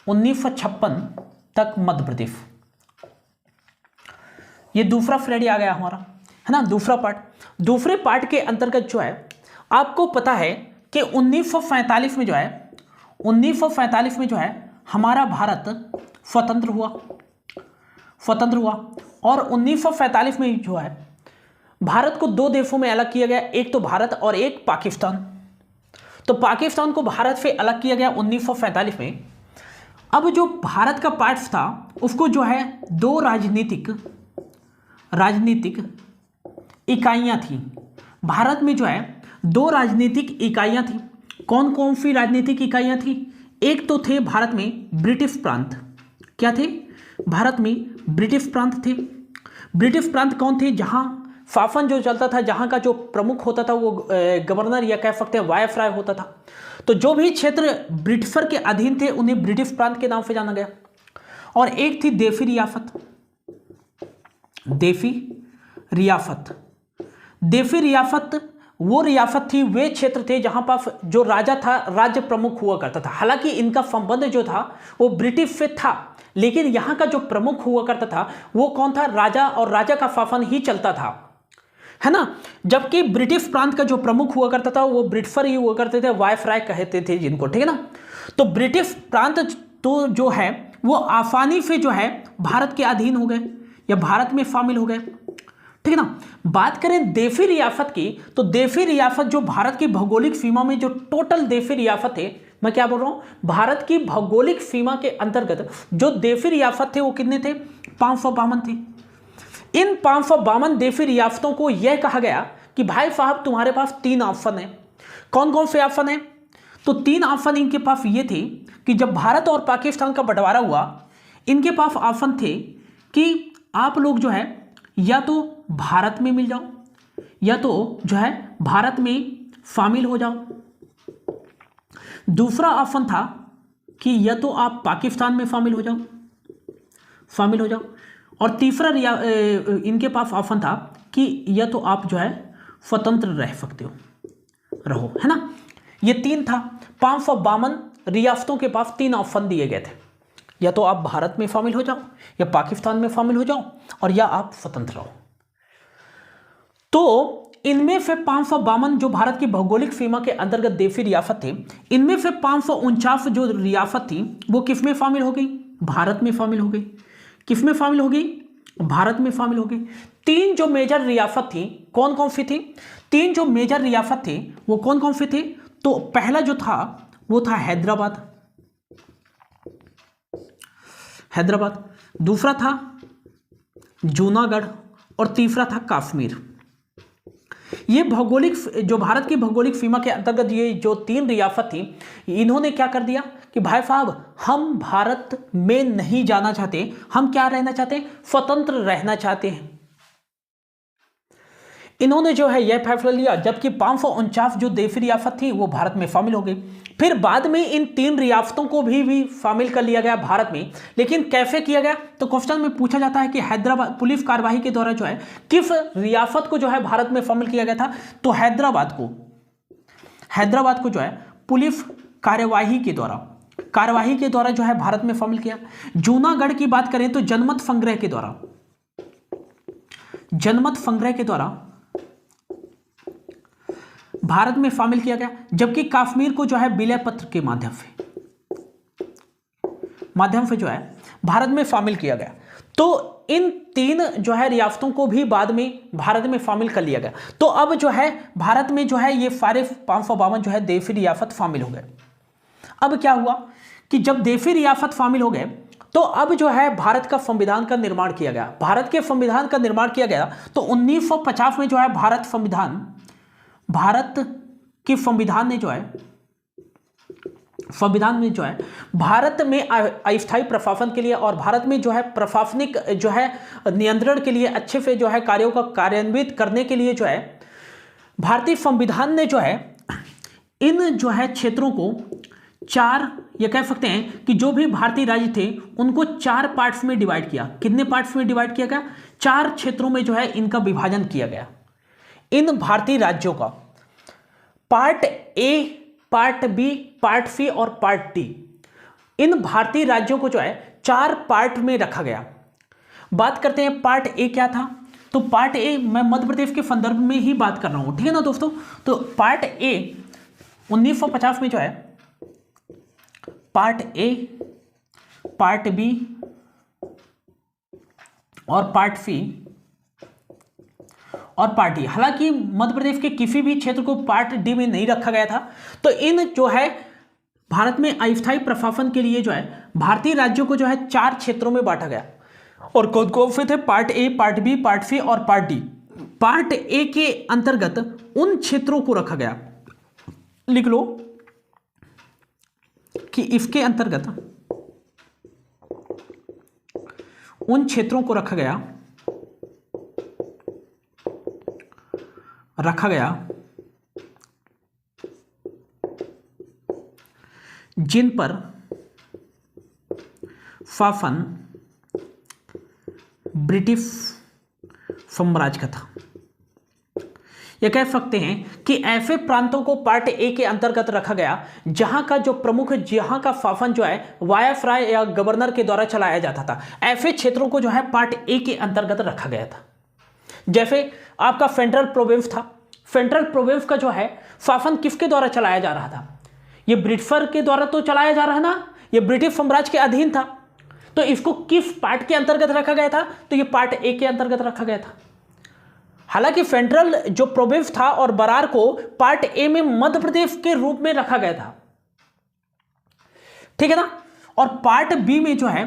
1956 तक मध्य प्रदेश, ये दूसरा फ्रेडी आ गया हमारा, है ना, दूसरा पार्ट। दूसरे पार्ट के अंतर्गत जो है आपको पता है कि 1947 में जो है हमारा भारत स्वतंत्र हुआ। और 1945 में जो है भारत को दो देशों में अलग किया गया, एक तो भारत और एक पाकिस्तान। तो पाकिस्तान को भारत से अलग किया गया 1945 में। अब जो भारत का पार्ट था उसको जो है दो राजनीतिक इकाइयां थी। भारत में जो है दो राजनीतिक इकाइयां थी। कौन कौन सी राजनीतिक इकाइयां थी? एक तो थे भारत में ब्रिटिश प्रांत। क्या थे? भारत में ब्रिटिश प्रांत थे। ब्रिटिश प्रांत कौन थे? जहां शासन जो चलता था, जहां का जो प्रमुख होता था वो गवर्नर या कह सकते हैं वायसराय होता था। तो जो भी क्षेत्र ब्रिटिशर के अधीन थे उन्हें ब्रिटिश प्रांत के नाम से जाना गया। और एक थी देशी रियासत वो रियासत थी, वे क्षेत्र थे जहां पर जो राजा था राज्य प्रमुख हुआ करता था। हालांकि इनका संबंध जो था वो ब्रिटिश से था, लेकिन यहां का जो प्रमुख हुआ करता था वो कौन था? राजा, और राजा का शासन ही चलता था, है ना। जबकि ब्रिटिश प्रांत का जो प्रमुख हुआ करता था वो ब्रिटिशर ही हुआ करते थे, वायसराय कहते थे जिनको, ठीक है ना। तो ब्रिटिश प्रांत तो जो है वो आसानी से जो है भारत के अधीन हो गए या भारत में शामिल हो गए, ठीक है ना। बात करें देशी रियासत की, तो देशी रियासत जो भारत की भौगोलिक सीमा में जो टोटल देशी रियासत है, मैं क्या बोल रहा हूं, भारत की भौगोलिक सीमा के अंतर्गत जो देशी रियासत थे वो कितने थे? 552 थे। इन 552 देशी रियासतों को यह कहा गया कि भाई साहब तुम्हारे पास 3 ऑप्शन है। कौन कौन से ऑप्शन है? तो 3 ऑप्शन इनके पास ये थे कि जब भारत और पाकिस्तान का बंटवारा हुआ, इनके पास ऑप्शन थे कि आप लोग जो है या तो भारत में मिल जाओ या तो जो है भारत में शामिल हो जाओ। दूसरा ऑप्शन था कि या तो आप पाकिस्तान में शामिल हो जाओ। और तीसरा इनके पास ऑप्शन था कि या तो आप जो है स्वतंत्र रह सकते रहो, है ना। ये 3 था। 552 रियासतों के पास 3 ऑप्शन दिए गए थे, या तो आप भारत में शामिल हो जाओ या पाकिस्तान में शामिल हो जाओ और या आप स्वतंत्र रहो। तो इनमें से 552 जो भारत की भौगोलिक सीमा के अंतर्गत देशी रियासत थे, इनमें से 549 जो रियासत थी वो किस में शामिल हो गई? भारत में शामिल हो गई। किस में शामिल हो गई? भारत में शामिल हो गई। 3 जो मेजर रियासत थी, कौन कौन सी थी? 3 जो मेजर रियासत थे वो कौन कौन सी थे? तो पहला जो था वो था हैदराबाद, दूसरा था जूनागढ़ और तीसरा था कश्मीर। ये भौगोलिक जो भारत की भौगोलिक सीमा के अंतर्गत ये जो 3 रियासत थी, इन्होंने क्या कर दिया कि भाई साहब हम भारत में नहीं जाना चाहते, हम क्या रहना चाहते हैं? स्वतंत्र रहना चाहते हैं। इन्होंने जो है यह फैसला लिया, जबकि 549 जो देशी रियासत थी वो भारत में शामिल हो गई। फिर बाद में इन 3 रियासतों को भी शामिल कर लिया गया भारत में। लेकिन कैसे किया गया? तो क्वेश्चन में पूछा जाता है कि हैदराबाद पुलिस कार्यवाही के द्वारा जो है किस रियासत को जो है भारत में शामिल किया गया था? तो हैदराबाद को जो है पुलिस कार्यवाही के द्वारा जो है भारत में शामिल किया। जूनागढ़ की बात करें तो जनमत संग्रह के द्वारा भारत में शामिल किया गया, जबकि कश्मीर को जो है विलय पत्र के माध्यम से जो है भारत में शामिल किया गया। तो इन 3 जो है रियासतों को भी बाद में भारत में शामिल कर लिया गया। तो अब जो है भारत में जो है ये सारे 552 जो है देशी रियासत शामिल हो गए। अब क्या हुआ कि जब देशी रियासत शामिल हो गए तो अब जो है भारत का संविधान का निर्माण किया गया। भारत के संविधान का निर्माण किया गया तो 1950 में जो है भारत के संविधान में जो है भारत में अस्थायी प्रशासन के लिए और भारत में जो है प्रशासनिक जो है नियंत्रण के लिए अच्छे से जो है कार्यों का कार्यान्वित करने के लिए जो है भारतीय संविधान ने जो है इन जो है क्षेत्रों को 4, ये कह सकते हैं कि जो भी भारतीय राज्य थे उनको 4 पार्ट्स में डिवाइड किया। कितने पार्ट्स में डिवाइड किया गया? 4 क्षेत्रों में जो है इनका विभाजन किया गया। इन भारतीय राज्यों का part A, part B, part C और पार्ट डी, इन भारतीय राज्यों को जो है 4 पार्ट में रखा गया। बात करते हैं पार्ट ए क्या था। तो पार्ट ए मैं मध्य प्रदेश के संदर्भ में ही बात कर रहा हूं, ठीक है ना दोस्तों। तो पार्ट ए 1950 में जो है पार्ट ए पार्ट बी और पार्ट सी और पार्ट डी। हालांकि मध्य प्रदेश के किसी भी क्षेत्र को पार्ट डी में नहीं रखा गया था। तो इन जो है भारत में अस्थायी प्रशासन के लिए जो है भारतीय राज्यों को जो है 4 क्षेत्रों में बांटा गया। और कौन कौन से थे? Part A, part B, part C और पार्ट डी। पार्ट ए के अंतर्गत उन क्षेत्रों को रखा गया, लिख लो कि इसके अंतर्गत उन क्षेत्रों को रखा गया जिन पर शासन ब्रिटिश साम्राज्य का था। यह कह सकते हैं कि ऐसे प्रांतों को पार्ट ए के अंतर्गत रखा गया जहां का जो प्रमुख, जहां का शासन जो है वायसराय या गवर्नर के द्वारा चलाया जाता था। ऐसे क्षेत्रों को जो है पार्ट ए के अंतर्गत रखा गया था। जैसे आपका सेंट्रल प्रोविंस था। सेंट्रल प्रोविंस का जो है शासन किसके द्वारा चलाया जा रहा था? ये ब्रिटिशर के द्वारा तो चलाया जा रहा है ना, ये ब्रिटिश साम्राज्य के अधीन था। तो इसको किस पार्ट के अंतर्गत रखा गया था? तो ये पार्ट ए के अंतर्गत रखा गया था। हालांकि सेंट्रल जो प्रोविंस था और बरार को पार्ट ए में मध्य प्रदेश के रूप में रखा गया था, ठीक है ना। और पार्ट बी में जो है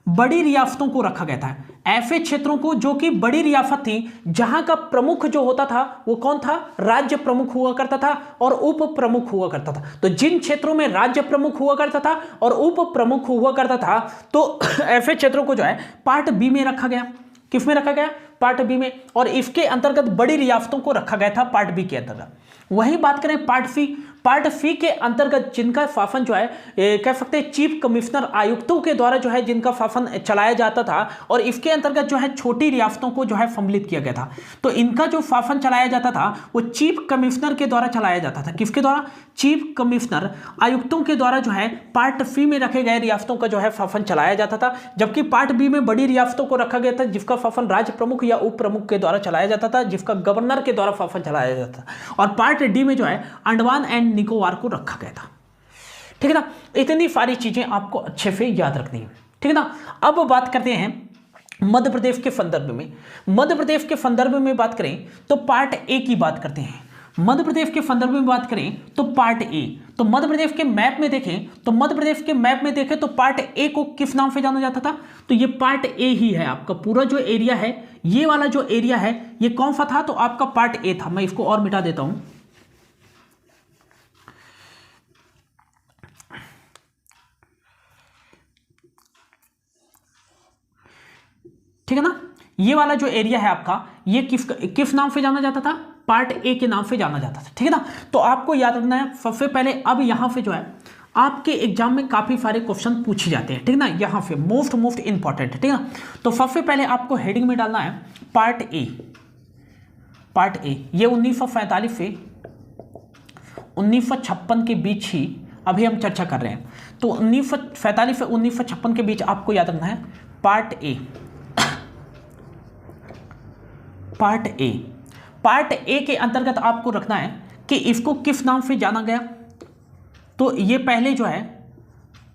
बड़ी रियासतों को रखा गया था, ऐसे क्षेत्रों को जो कि बड़ी रियासत थी, जहां का प्रमुख जो होता था वो कौन था? राज्य प्रमुख हुआ करता था और उप प्रमुख हुआ करता था। तो जिन क्षेत्रों में राज्य प्रमुख हुआ करता था और उप प्रमुख हुआ करता था, तो ऐसे क्षेत्रों को जो है पार्ट बी में रखा गया। किस में रखा गया? पार्ट बी में। और इसके अंतर्गत बड़ी रियासतों को रखा गया था पार्ट बी के अंतर्गत। वही बात करें पार्ट सी। पार्ट सी के अंतर्गत जिनका शासन जो है कह सकते हैं चीफ कमिश्नर, आयुक्तों के द्वारा जो है जिनका शासन चलाया जाता था, और इसके अंतर्गत जो है छोटी रियासतों को जो है सम्मिलित किया गया था। तो इनका जो शासन चलाया जाता था वो चीफ कमिश्नर के द्वारा चलाया जाता था। किसके द्वारा? चीफ कमिश्नर, आयुक्तों के द्वारा जो है पार्ट सी में रखे गए रियासतों का जो है शासन चलाया जाता था। जबकि पार्ट बी में बड़ी रियासतों को रखा गया था जिसका शासन राज्य प्रमुख या उप प्रमुख के द्वारा चलाया जाता था, जिसका गवर्नर के द्वारा शासन चलाया जाता था। और पार्ट डी में जो है अंडमान एंड निकोबार को रखा गया था। ठीक है ना। इतनी सारी चीजें आपको अच्छे से याद रखनी है, ठीक है ना। अब बात करते हैं मध्य प्रदेश के संदर्भ में। मध्य प्रदेश के संदर्भ में बात करें तो पार्ट ए की बात करते हैं। मध्य प्रदेश के संदर्भ में बात करें तो पार्ट ए। तो मध्य प्रदेश के मैप में देखें तो मध्य प्रदेश के मैप में देखें तो पार्ट ए को किस नाम से जाना जाता था? तो ये पार्ट ए ही है। आपका पूरा जो एरिया है, ये वाला जो एरिया है, ये कौन सा था? तो आपका पार्ट ए था। मैं इसको और मिटा देता हूं। ठीक है ना। ये वाला जो एरिया है आपका, ये किस नाम से जाना जाता था? पार्ट ए के नाम से जाना जाता था, ठीक है ना। तो आपको याद रखना है सबसे पहले। अब यहां पे जो है आपके एग्जाम में काफी सारे क्वेश्चन पूछे जाते हैं, ठीक है ना। यहां पे मोस्ट इंपॉर्टेंट है, ठीक है ना। तो सबसे पहले आपको हेडिंग में डालना है पार्ट ए। पार्ट ए ये 1945 से 1956 के बीच ही अभी हम चर्चा कर रहे हैं। तो 1945 से 1956 के बीच आपको याद रखना है part A. Part A, part A के अंतर्गत आपको रखना है कि इसको किस नाम से जाना गया? तो ये पहले जो है,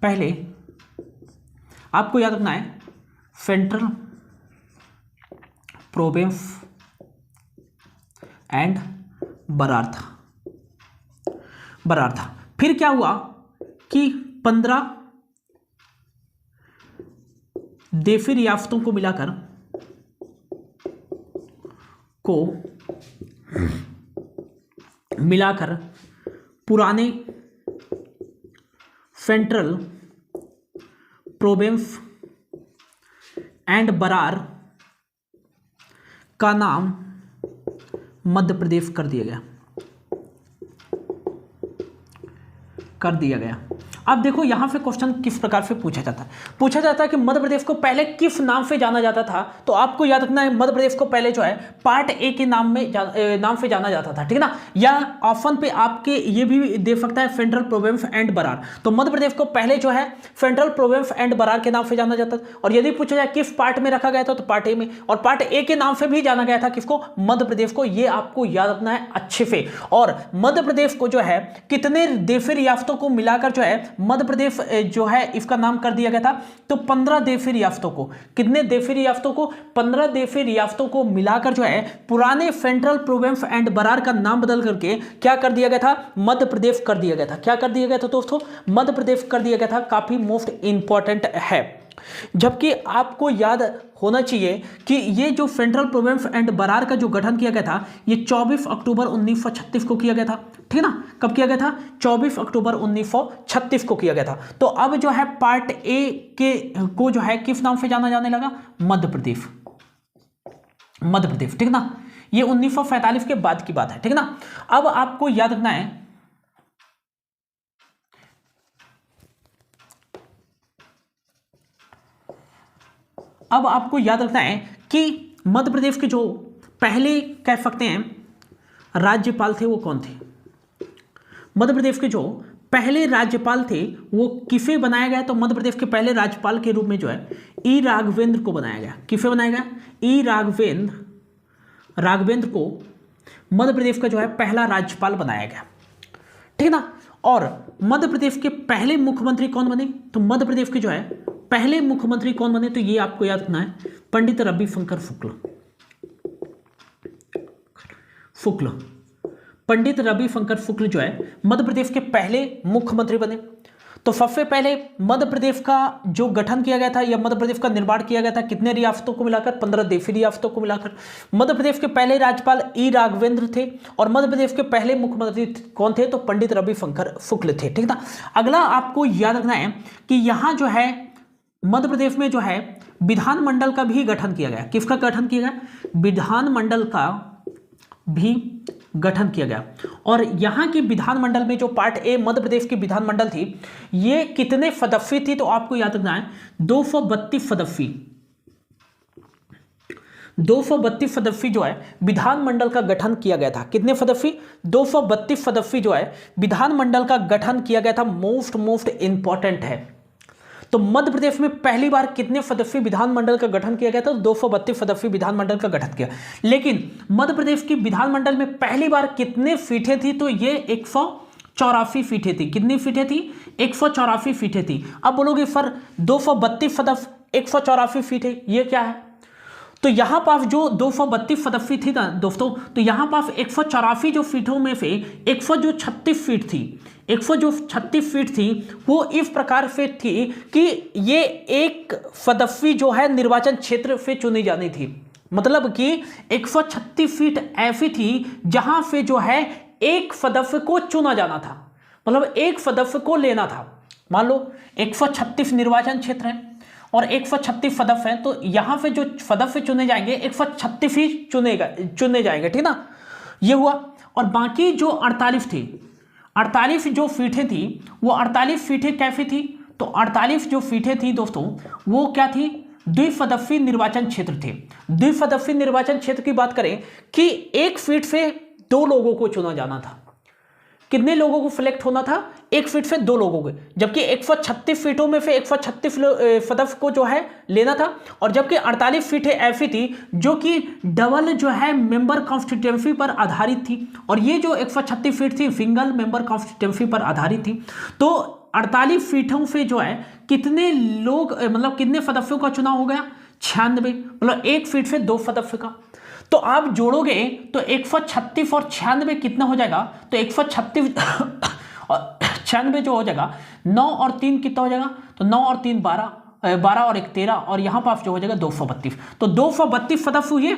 पहले आपको याद रखना है सेंट्रल प्रोविंस एंड बरार था। फिर क्या हुआ कि 15 देशी रियासतों को मिलाकर पुराने सेंट्रल प्रोविंस एंड बरार का नाम मध्य प्रदेश कर दिया गया। अब देखो यहां से क्वेश्चन किस प्रकार से पूछा जाता है कि मध्य प्रदेश को पहले किस नाम से जाना जाता था? तो आपको याद रखना है मध्य प्रदेश को पहले जो है पार्ट ए के नाम से जाना जाता था, ठीक है ना। या ऑप्शन पे आपके ये भी दे सकता है सेंट्रल प्रोविंस एंड बरार। तो मध्य प्रदेश को पहले जो है सेंट्रल प्रोविंस एंड बरार के नाम से जाना जाता था। और यदि पूछा जाए किस पार्ट में रखा गया था तो पार्ट ए में। और पार्ट ए के नाम से भी जाना गया था किसको? मध्य प्रदेश को। ये आपको याद रखना है अच्छे से। और मध्य प्रदेश को जो है कितने देशी रियासतों को मिलाकर जो है मध्य प्रदेश जो है इसका नाम कर दिया गया था। तो 15 देशी रियासतों को, कितने देशी रियासतों को, 15 देशी रियासतों को मिलाकर जो है पुराने सेंट्रल प्रोविंस एंड बरार का नाम बदल करके क्या कर दिया गया था, मध्य प्रदेश कर दिया गया था। क्या कर दिया गया था दोस्तों, मध्य प्रदेश कर दिया गया था। काफी मोस्ट इंपॉर्टेंट है। जबकि आपको याद होना चाहिए कि ये जो सेंट्रल प्रोविंस एंड बरार का जो गठन किया गया था ये 24 अक्टूबर 1936 को किया गया था। ठीक है ना, कब किया गया था, 24 अक्टूबर 1936 को किया गया था। तो अब जो है पार्ट ए के को जो है किस नाम से जाना जाने लगा, मध्य प्रदेश, मध्य प्रदेश। ठीक है ना, ये 1947 के बाद की बात है। ठीक है ना, अब आपको याद रखना है अब आपको याद रखना है कि मध्य प्रदेश के जो पहले कह सकते हैं राज्यपाल थे वो कौन थे। मध्य प्रदेश के जो पहले राज्यपाल थे वो किसे बनाया गया, तो मध्य प्रदेश के पहले राज्यपाल के रूप में जो है ई राघवेंद्र को बनाया गया। किसे बनाया गया, ई राघवेंद्र को मध्य प्रदेश का जो है पहला राज्यपाल बनाया गया। ठीक है ना, और मध्य प्रदेश के पहले मुख्यमंत्री कौन बने, तो मध्य प्रदेश के जो है पहले मुख्यमंत्री कौन बने, तो ये आपको याद रखना है, पंडित रविशंकर शुक्ल। पंडित रविशंकर शुक्ल जो है मध्य प्रदेश के पहले मुख्यमंत्री बने। तो सबसे पहले मध्य प्रदेश का जो गठन किया गया था या मध्य प्रदेश का निर्माण किया गया था कितने रियासतों को मिलाकर, 15 देशी रियासतों को मिलाकर। मध्य प्रदेश के पहले राज्यपाल ई राघवेंद्र थे और मध्य प्रदेश के पहले मुख्यमंत्री कौन थे, तो पंडित रविशंकर शुक्ल थे। ठीक है, अगला आपको याद रखना है कि यहां जो है मध्य प्रदेश में जो है विधानमंडल का भी गठन किया गया। किसका गठन किया गया, विधानमंडल का भी गठन किया गया। और यहां की विधानमंडल में जो पार्ट ए मध्य प्रदेश की विधानमंडल थी ये कितने सदस्य थी, तो आपको याद रखना है 232 सदस्य। 232 सदस्य जो है विधानमंडल का गठन किया गया था। कितने सदस्य, 232 सदस्य जो है विधानमंडल का गठन किया गया था। मोस्ट इंपॉर्टेंट है। तो मध्य प्रदेश में पहली बार कितने सदस्य विधानमंडल का गठन किया गया था, 232 सदस्य विधानमंडल का गठन किया। लेकिन मध्य प्रदेश की विधानमंडल में पहली बार कितने सीटें थी, तो ये 184 सीटें थी। कितनी सीटें थी, 184 सीटें थी। अब बोलोगे सर 232 सदस्य 184 सीटें ये क्या है, तो यहां पास जो 232 सदस्य थी ना दोस्तों, तो यहां पास 184 जो सीटों में से 136 सीट थी, 136 सीट थी वो इस प्रकार से थी कि ये एक सदस्य जो है निर्वाचन क्षेत्र से चुनी जानी थी। मतलब कि 136 सीट ऐसी थी जहां से जो है एक सदस्य को चुना जाना था, मतलब एक सदस्य को लेना था। मान लो 136 निर्वाचन क्षेत्र है और 136 सदस्य हैं, तो यहां से जो सदस्य चुने जाएंगे 136 ही चुने जाएंगे। ठीक ना, ये हुआ। और बाकी जो 48 थी, 48 जो सीटें थी वो 48 सीटें कैसी थी, तो 48 जो सीटें थी दोस्तों वो क्या थी, द्विसदस्यीय निर्वाचन क्षेत्र थे। द्विसदस्यीय निर्वाचन क्षेत्र की बात करें कि एक सीट से 2 लोगों को चुना जाना था। कितने लोगों को सिलेक्ट होना था, एक सीट से 2 लोगों को, जबकि 136 सीटों में से 136 सदस्य को जो है लेना था। और जबकि 48 सीटें ऐसी थी जो कि डबल जो है मेंबर कॉन्स्टिट्यूएंसी पर आधारित थी, और ये जो 136 सीट थी सिंगल मेंबर कॉन्स्टिट्यूएंसी पर आधारित थी। तो 48 सीटों से जो है कितने लोग, मतलब कितने सदस्यों का चुनाव हो गया, 96, मतलब एक सीट से 2 सदस्य का। तो आप जोड़ोगे तो 136 और 96 कितना हो जाएगा, तो 136 और 96 जो हो जाएगा, 9 और 3 कितना हो जाएगा, तो 9 और 3 12, 12 और 1 13, और यहाँ पास जो हो जाएगा 232। तो 232 सदस्य हुई है,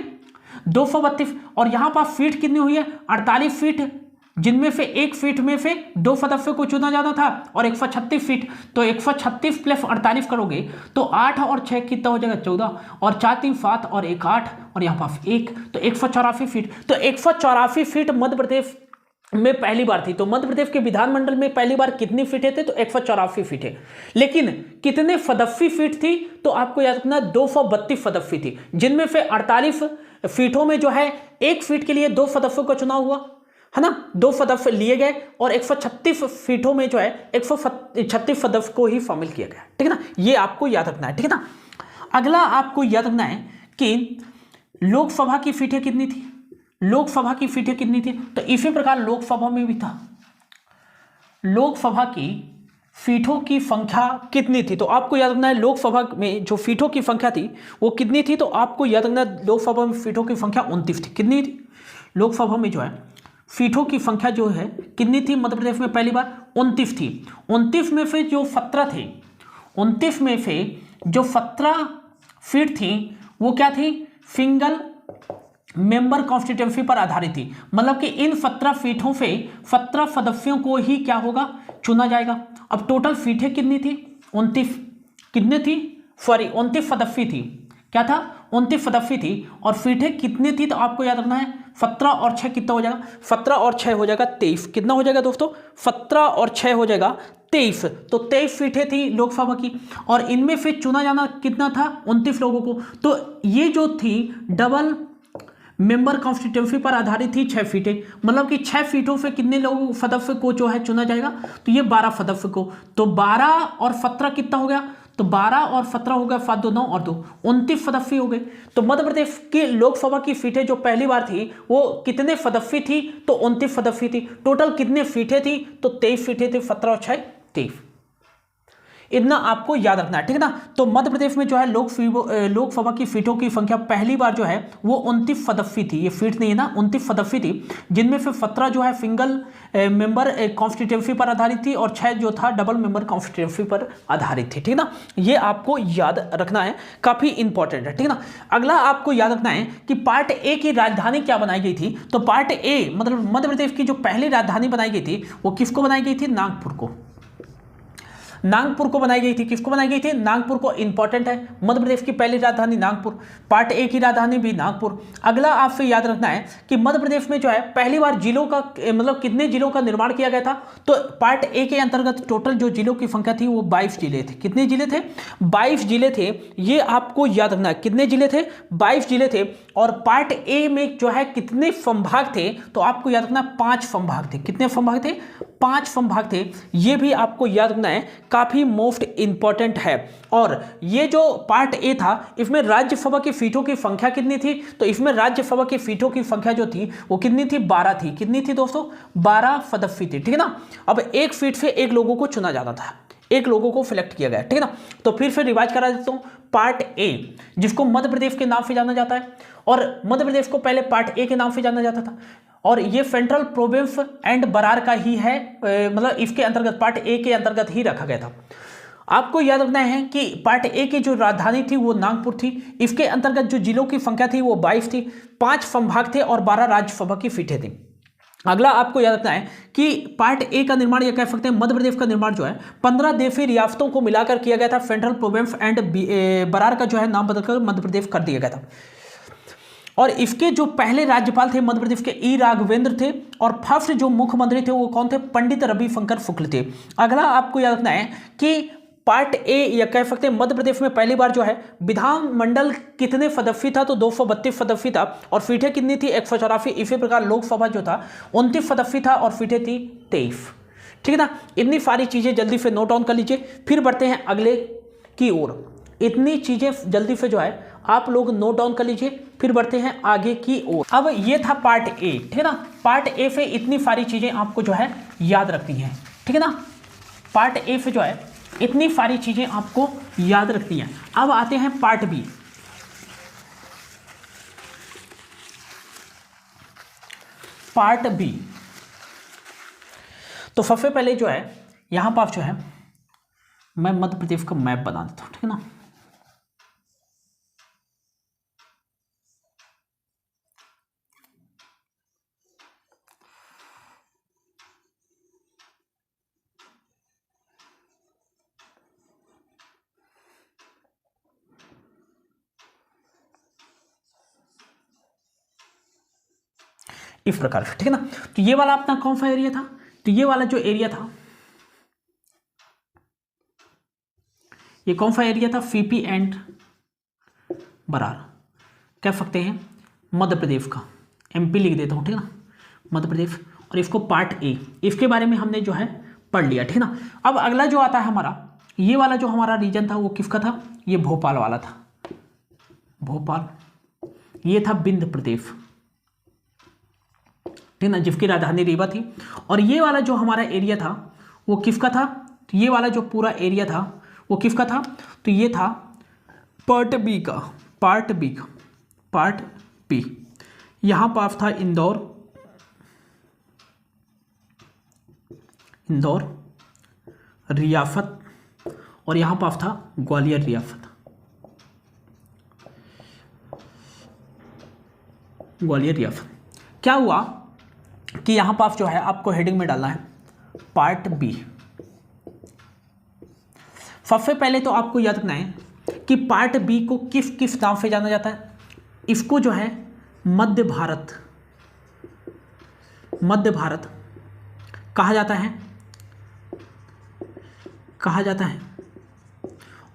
232। और यहाँ पास सीट कितनी हुई है, 48 सीट, जिनमें से एक सीट में से 2 सदस्यों को चुना जाना था, और 136 सीट। तो 136 प्लस 48 करोगे तो 8 और 6 कितना हो जाएगा, 14, और 4 3 7 और 1 8, और यहाँ पास 1, तो 184 सीट। तो 184 सीट मध्य प्रदेश में पहली बार थी। तो मध्य प्रदेश के विधानमंडल में पहली बार कितनी सीटें थे, तो 184 सीटें। लेकिन कितने सदस्य सीट थी, तो आपको याद रखना 232 सदस्य थी, जिनमें से 48 सीटों में जो है एक सीट के लिए 2 सदस्यों का चुनाव हुआ, है ना, 2 सदस्य लिए गए, और 136 सीटों में जो है 136 सदस्य को ही शामिल किया गया। ठीक है ना, ये आपको याद रखना है। ठीक है ना, अगला आपको याद रखना है कि लोकसभा की सीटें कितनी थी, लोकसभा की सीटें कितनी थी, तो इसी प्रकार लोकसभा में भी था। लोकसभा की फीटों की संख्या कितनी थी? तो आपको याद रखना है लोकसभा में जो फीटों की संख्या थी वो कितनी थी? तो आपको याद रखना है लोकसभा में फीटों की संख्या 29 थी। कितनी थी? लोकसभा में जो है फीटों की संख्या जो है कितनी थी मध्य प्रदेश में? पहली बार 29 थी। 29 में से जो 17 थे, 29 में से जो 17 फीट थी वो क्या थी? सिंगल मेंबर कॉन्स्टिट्यूंसी पर आधारित थी। मतलब कि इन 17 फीटों से 17 सदस्यों को ही क्या होगा? चुना जाएगा। अब टोटल फीटें कितनी थी? 29। कितनी थी? सॉरी 29 सदस्य थी। क्या था? 29 सदस्य थी। और फीटें कितनी थी? तो आपको याद रखना है 17 और 6 कितना हो जाएगा? 17 और 6 हो जाएगा 23। कितना हो जाएगा दोस्तों? 17 और 6 हो जाएगा 23। तो 23 सीटें थी लोकसभा की और इनमें से चुना जाना कितना था? 29 लोगों को। तो ये जो थी डबल मेंबर कॉन्स्टिट्यूंसी पर आधारित थी 6 सीटें। मतलब कि 6 सीटों से कितने लोगों सदस्य को जो है चुना जाएगा? तो ये 12 सदस्य को। तो 12 और 17 कितना हो गया? तो 12 और 17 हो गया 7 2 9 और 2 29 सदस्य हो गए। तो मध्य प्रदेश की लोकसभा की सीटें जो पहली बार थी वो कितने सदस्य थी? तो 29 सदस्य थी। टोटल कितने सीटें थी? तो 23 सीटें थी। 17 और 6 23। इतना आपको याद रखना है, ठीक है ना। तो मध्य प्रदेश में जो है लोकसभा की सीटों की संख्या पहली बार जो है वो 29 सदस्य थी। ये सीट नहीं है ना, 29 सदस्य थी, जिनमें से 17 जो है सिंगल मेंबर कॉन्स्टिट्यूंसी पर आधारित थी और 6 जो था डबल मेंबर कॉन्स्टिट्यूंसी पर आधारित थी, ठीक है ना। ये आपको याद रखना है, काफी इंपॉर्टेंट है, ठीक है ना। अगला आपको याद रखना है कि पार्ट ए की राजधानी क्या बनाई गई थी? तो पार्ट ए मतलब मध्य प्रदेश की जो पहली राजधानी बनाई गई थी वो किसको बनाई गई थी? नागपुर को। नागपुर को बनाई गई थी। किसको बनाई गई थी? नागपुर को। इंपॉर्टेंट है, मध्य प्रदेश की पहली राजधानी नागपुर, पार्ट ए की राजधानी भी नागपुर। अगला आपसे याद रखना है कि मध्य प्रदेश में जो है पहली बार जिलों का मतलब कितने जिलों का निर्माण किया गया था? तो पार्ट ए के अंतर्गत टोटल जो जिलों की संख्या थी वो 22 जिले थे। कितने जिले थे? 22 जिले थे। ये आपको याद रखना है। कितने जिले थे? 22 जिले थे। और पार्ट ए में जो है कितने संभाग थे? तो आपको याद रखना 5 संभाग थे। कितने संभाग थे? 5 संभाग थे। ये भी आपको याद रखना है, काफी मोस्ट इंपॉर्टेंट है। और ये जो पार्ट ए था इसमें राज्यसभा की सीटों की संख्या कितनी थी? तो इसमें राज्यसभा की सीटों की संख्या जो थी वो कितनी थी? 12 थी। कितनी थी दोस्तों? 12 सदस्य थी, ठीक है ना। अब एक सीट से एक लोगों को चुना जाना था, एक लोगों को सिलेक्ट किया गया, ठीक है ना। तो फिर से रिवाइज करा देता हूं। पार्ट ए जिसको मध्य प्रदेश के नाम से जाना जाता है, और मध्य प्रदेश को पहले पार्ट ए के नाम से जाना जाता था, और ये सेंट्रल प्रोविंस एंड बरार का ही है, मतलब इसके अंतर्गत पार्ट ए के अंतर्गत ही रखा गया था। आपको याद रखना है कि पार्ट ए की जो राजधानी थी वो नागपुर थी। इसके अंतर्गत जो जिलों की संख्या थी वो 22 थी, 5 संभाग थे और 12 राज्यसभा की सीटें थी। अगला आपको याद रखना है कि पार्ट ए का निर्माण, या कह सकते हैं मध्य प्रदेश का निर्माण जो है 15 देशी रियासतों को मिलाकर किया गया था। सेंट्रल प्रोविंस एंड बरार का जो है नाम बदलकर मध्य प्रदेश कर दिया गया था। और इसके जो पहले राज्यपाल थे मध्य प्रदेश के ई राघवेंद्र थे, और फर्स्ट जो मुख्यमंत्री थे वो कौन थे? पंडित रविशंकर शुक्ल थे। अगला आपको याद रखना है कि पार्ट ए, या कह सकते हैं मध्य प्रदेश में पहली बार जो है विधानमंडल कितने सदस्य था? तो 232 सदस्य था। और सीटें कितनी थी? 184। इसी प्रकार लोकसभा जो था 29 सदस्य था और सीटें थी 23, ठीक है ना। इतनी सारी चीजें जल्दी से नोट डाउन कर लीजिए, फिर बढ़ते हैं अगले की ओर। इतनी चीजें जल्दी से जो है आप लोग नोट डाउन कर लीजिए, फिर बढ़ते हैं आगे की ओर। अब ये था पार्ट ए, ठीक है ना। पार्ट ए से इतनी सारी चीजें आपको जो है याद रखनी है, ठीक है ना। पार्ट ए से जो है इतनी सारी चीजें आपको याद रखनी है। अब आते हैं पार्ट बी। पार्ट बी तो सबसे पहले जो है यहां पर जो है मैं मध्य प्रदेश का मैप बना देता हूं, ठीक है ना। इस प्रकार से, ठीक है ना। तो ये वाला अपना कौन सा एरिया था? तो ये वाला जो एरिया था, ये कौन सा एरिया था? सीपी एंड बरार, कह सकते हैं मध्य प्रदेश का। एमपी लिख देता हूं, ठीक है ना, मध्य प्रदेश। और इसको पार्ट ए, इसके बारे में हमने जो है पढ़ लिया, ठीक है ना। अब अगला जो आता है हमारा, ये वाला जो हमारा रीजन था वो किसका था? ये भोपाल वाला था, भोपाल। ये था विंध्य प्रदेश, ठीक ना, जिसकी राजधानी रीवा थी। और ये वाला जो हमारा एरिया था वो किसका था? तो ये वाला जो पूरा एरिया था वो किसका था, तो ये था पार्ट बी का, पार्ट बी। यहाँ पास था इंदौर रियासत, और यहाँ पास था ग्वालियर रियासत, क्या हुआ कि यहाँ पास जो है आपको हेडिंग में डालना है पार्ट बी। सबसे पहले तो आपको याद रखना है कि पार्ट बी को किस नाम से जाना जाता है। इसको जो है मध्य भारत कहा जाता है,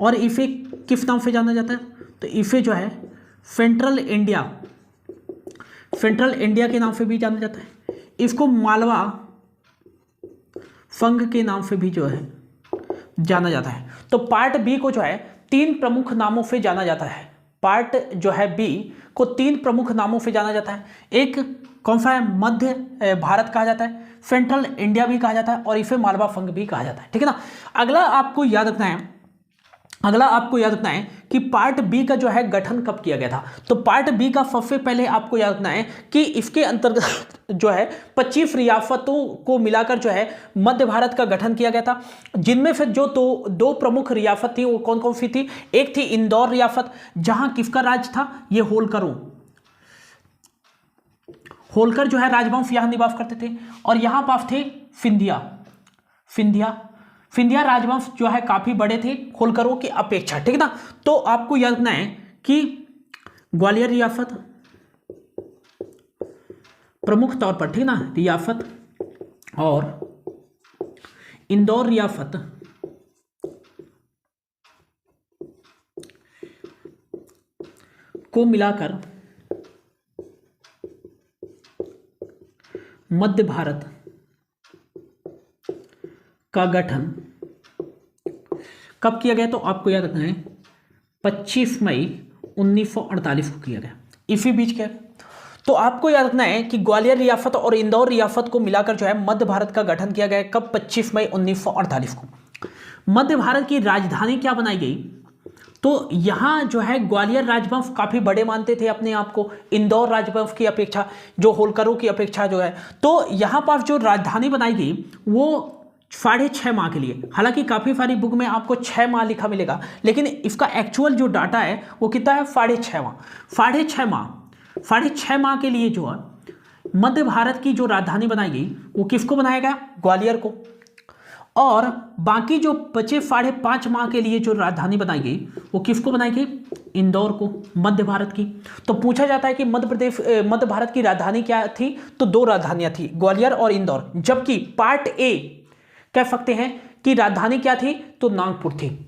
और इसे किस नाम से जाना जाता है, तो इसे जो है सेंट्रल इंडिया के नाम से भी जाना जाता है। इसको मालवा संघ के नाम से भी जो है जाना जाता है। तो पार्ट बी को जो है 3 प्रमुख नामों से जाना जाता है। पार्ट जो है बी को 3 प्रमुख नामों से जाना जाता है। एक कौन सा है, मध्य भारत कहा जाता है, सेंट्रल इंडिया भी कहा जाता है, और इसे मालवा संघ भी कहा जाता है, ठीक है ना। अगला आपको याद रखना है कि पार्ट बी का जो है गठन कब किया गया था। तो पार्ट बी का सबसे पहले आपको याद रखना है कि इसके अंतर्गत जो है 25 रियासतों को मिलाकर जो है मध्य भारत का गठन किया गया था, जिनमें से जो दो प्रमुख रियासत थी वो कौन कौन सी थी। एक थी इंदौर रियासत, जहां किसका राज था, ये होलकर जो है राजवंश यहां निवास करते थे, और यहां पास थे सिंधिया राजवंश जो है काफी बड़े थे होलकरों की अपेक्षा, ठीक है ना। तो आपको याद रखना है कि ग्वालियर रियासत प्रमुख तौर पर, ठीक ना, रियासत और इंदौर रियासत को मिलाकर मध्य भारत का गठन कब किया गया, तो आपको याद रखना है 25 मई 1948 को किया गया, इसी बीच क्या। तो आपको याद रखना है कि ग्वालियर रियासत और इंदौर रियासत को मिलाकर जो है मध्य भारत का गठन किया गया कब, 25 मई 1948 को। मध्य भारत की राजधानी क्या बनाई गई, तो यहां जो है ग्वालियर राजवंश काफी बड़े मानते थे अपने आप को इंदौर राजवंश की अपेक्षा, जो होलकरों की अपेक्षा जो है। तो यहां पर जो राजधानी बनाई गई वो 6.5 माह के लिए, हालांकि काफी सारी बुक में आपको 6 माह लिखा मिलेगा, लेकिन इसका एक्चुअल जो डाटा है वो कितना है, 6.5 माह के लिए जो है मध्य भारत की जो राजधानी बनाई गई वो किसको बनाया गया, ग्वालियर को। और बाकी जो बचे 5.5 माह के लिए जो राजधानी बनाई गई वो किसको बनाई गई, इंदौर को, मध्य भारत की। तो पूछा जाता है कि मध्य भारत की राजधानी क्या थी, तो 2 राजधानियां थी, ग्वालियर और इंदौर। जबकि पार्ट ए कह सकते हैं कि राजधानी क्या थी, तो नागपुर थी,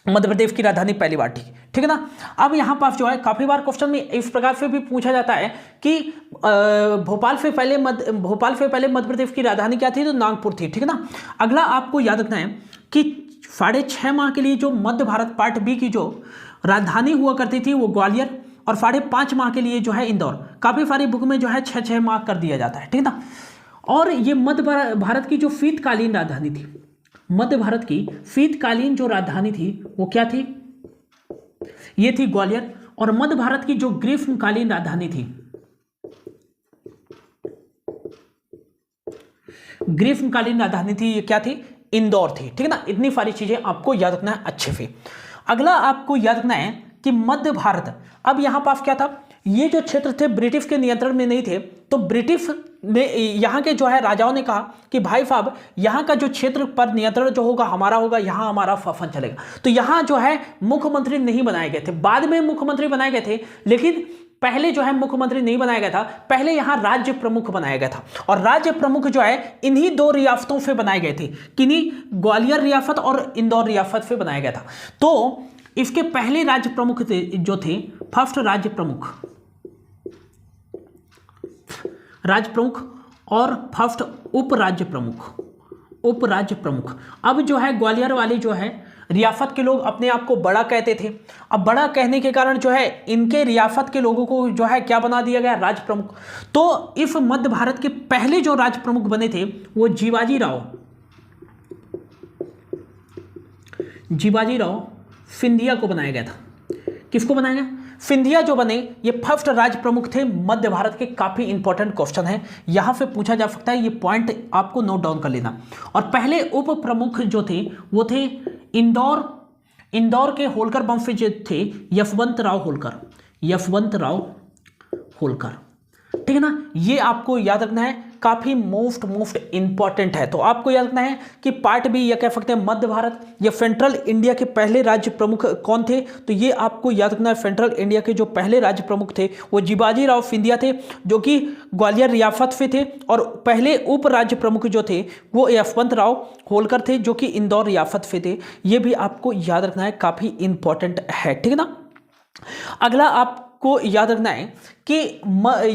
मध्य प्रदेश की राजधानी पहली बार थी, ठीक है ना। अब यहां पास जो है काफी बार क्वेश्चन में इस प्रकार से भी पूछा जाता है कि भोपाल से पहले मध्य प्रदेश की राजधानी क्या थी, तो नागपुर थी, ठीक है ना। अगला आपको याद रखना है कि 6.5 माह के लिए जो मध्य भारत पार्ट बी की जो राजधानी हुआ करती थी वो ग्वालियर, और 5.5 माह के लिए जो है इंदौर। काफी सारी बुक में जो है 6 माह कर दिया जाता है, ठीक है ना। और ये मध्य भारत की जो शीतकालीन राजधानी थी, मध्य भारत की शीतकालीन जो राजधानी थी वो क्या थी, ये थी ग्वालियर। और मध्य भारत की जो ग्रीष्मकालीन राजधानी थी, ये क्या थी, इंदौर थी, ठीक है ना। इतनी सारी चीजें आपको याद रखना है अच्छे से। अगला आपको याद रखना है कि मध्य भारत, अब यहां पास क्या था, ये जो क्षेत्र थे ब्रिटिश के नियंत्रण में नहीं थे, तो ब्रिटिश ने यहाँ के जो है राजाओं ने कहा कि भाई साहब यहाँ का जो क्षेत्र पर नियंत्रण जो होगा हमारा होगा, यहाँ हमारा शासन चलेगा। तो यहाँ जो है मुख्यमंत्री नहीं बनाए गए थे, बाद में मुख्यमंत्री बनाए गए थे, लेकिन पहले जो है मुख्यमंत्री नहीं बनाया गया था, पहले यहाँ राज्य प्रमुख बनाया गया था। और राज्य प्रमुख जो है इन्हीं 2 रियासतों से बनाए गए थे, किन्हीं ग्वालियर रियासत और इंदौर रियासत से बनाया गया था। तो इसके पहले राज्य प्रमुख जो थे, फर्स्ट राज्य प्रमुख और फर्स्ट उप राज्य प्रमुख। अब जो है ग्वालियर वाले जो है रियासत के लोग अपने आप को बड़ा कहते थे। अब बड़ा कहने के कारण जो है इनके रियासत के लोगों को जो है क्या बना दिया गया, राज्य प्रमुख। तो इस मध्य भारत के पहले जो राज्य प्रमुख बने थे वो जीवाजी राव शिवाजी राव सिंधिया को बनाया गया था। किसको बनाया गया? सिंधिया जो बने ये फर्स्ट राज्य प्रमुख थे मध्य भारत के। काफी इंपॉर्टेंट क्वेश्चन है, यहां पे पूछा जा सकता है, ये पॉइंट आपको नोट डाउन कर लेना। और पहले उप प्रमुख जो थे वो थे इंदौर के होलकर वंशज थे यशवंत राव होलकर। ठीक है ना, ये आपको याद रखना है, काफी मोस्ट इंपॉर्टेंट है। तो आपको याद रखना है कि पार्ट बी या कह सकते हैं मध्य भारत या सेंट्रल इंडिया के पहले राज्य प्रमुख कौन थे, तो ये आपको याद रखना है। सेंट्रल इंडिया के जो पहले राज्य प्रमुख थे वो शिवाजी राव सिंधिया थे, जो कि ग्वालियर रियासत से थे। और पहले उप राज्य प्रमुख जो थे वो यशवंत राव होलकर थे, जो कि इंदौर रियासत से थे। ये भी आपको याद रखना है, काफी इंपॉर्टेंट है। ठीक है ना, अगला आपको याद रखना है कि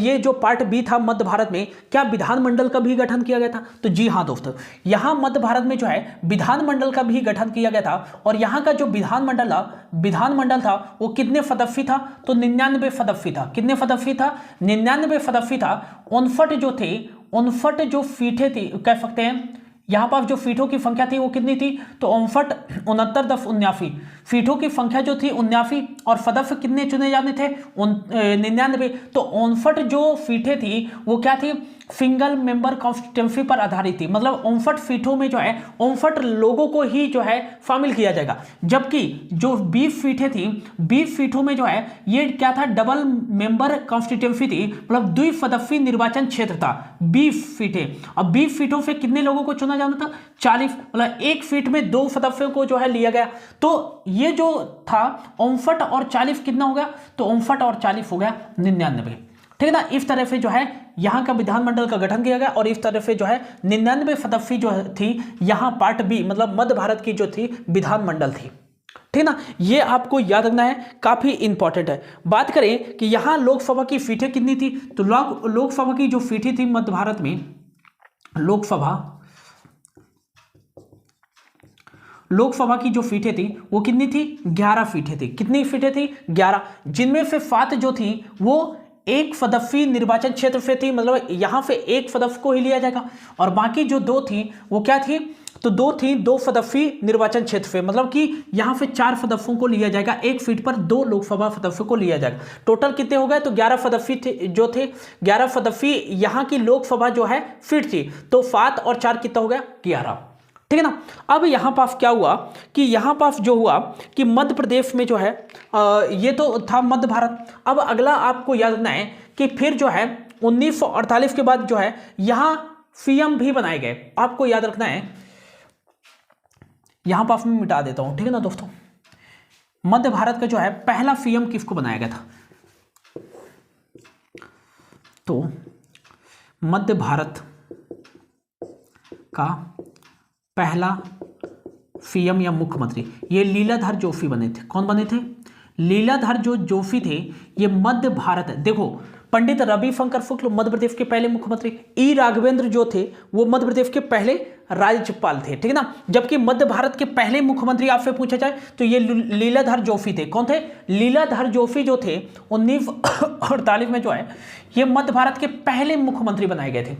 ये जो पार्ट बी था मध्य भारत में, क्या विधानमंडल का भी गठन किया गया था? तो जी हाँ दोस्तों, यहां मध्य भारत में जो है विधानमंडल का भी गठन किया गया था। और यहां का जो विधानमंडल था वो कितने सदस्य था? तो 99 सदस्य था। कितने सदस्य था? 99 सदस्य था। 59 जो थे, 59 जो सीटें थी कह सकते हैं, यहां पर जो सीटों की संख्या थी वो कितनी थी? तो 59 69 10 79 सीटों की संख्या जो थी 79, और सदस्य कितने चुने जाने थे? 99। तो 59 जो सीटें थी वो क्या थी? सिंगल मेंबर कॉन्स्टिट्यूंसी पर आधारित थी। मतलब 59 सीटों में जो है 59 लोगों को ही जो है शामिल किया जाएगा। जबकि जो 20 सीटें थी, 20 सीटों में जो है ये क्या था? डबल मेंबर कॉन्स्टिट्यूंसी थी, मतलब द्विसदस्यीय निर्वाचन क्षेत्र था। 20 सीटें, अब 20 सीटों से कितने लोगों को चुना जाना था? 40, मतलब एक सीट में 2 सदस्यों को जो है लिया गया। तो ये जो था 59 और 40 कितना हो गया? तो 59 और 40 हो गया 99। ठीक है ना, इस तरह से जो है यहां का विधानमंडल का गठन किया गया। और इस तरह से जो है 99 सदस्य जो थी यहां पार्ट बी मतलब मध्य भारत की जो थी विधानमंडल थी। ठीक ना, ये आपको याद रखना है, काफी इंपॉर्टेंट है। बात करें कि यहां लोकसभा की सीटें कितनी थी, तो लोकसभा की जो सीटें थी मध्य भारत में, लोकसभा की जो सीटें थी वो कितनी थी? 11 सीटें थी। कितनी सीटें थी? 11, जिनमें से 7 जो थी वो एक सदस्यीय निर्वाचन क्षेत्र से थी, मतलब यहां से एक सदस्य को ही लिया जाएगा। और बाकी जो 2 थी वो क्या थी? तो 2 सदस्यीय निर्वाचन क्षेत्र से, मतलब कि यहां से 4 सदस्यों को लिया जाएगा, एक सीट पर 2 लोकसभा सदस्यों को लिया जाएगा। टोटल कितने हो गए? तो 11 सदस्य जो थे, 11 सदस्यीय यहां की लोकसभा जो है सीट थी। तो 7 और 4 कितना हो गया? 11। ठीक है ना, अब यहां पास क्या हुआ कि यहां पास जो हुआ कि मध्य प्रदेश में जो है ये तो था मध्य भारत। अब अगला आपको याद रखना है कि फिर जो है 1948 के बाद जो है यहां सीएम भी बनाए गए। आपको याद रखना है, यहां पास मैं मिटा देता हूं। ठीक है ना दोस्तों, मध्य भारत का जो है पहला सीएम किसको बनाया गया था? तो मध्य भारत का पहला सीएम या मुख्यमंत्री ये लीलाधर जोशी बने थे। कौन बने थे? लीलाधर जो जोशी थे ये मध्य भारत, देखो पंडित रविशंकर शुक्ल मध्य प्रदेश के पहले मुख्यमंत्री, ई राघवेंद्र जो थे वो मध्य प्रदेश के पहले राज्यपाल थे। ठीक है ना, जबकि मध्य भारत के पहले मुख्यमंत्री आपसे पूछा जाए तो ये लीलाधर जोशी थे। कौन थे? लीलाधर जोशी जो थे 1948 में जो है ये मध्य भारत के पहले मुख्यमंत्री बनाए गए थे।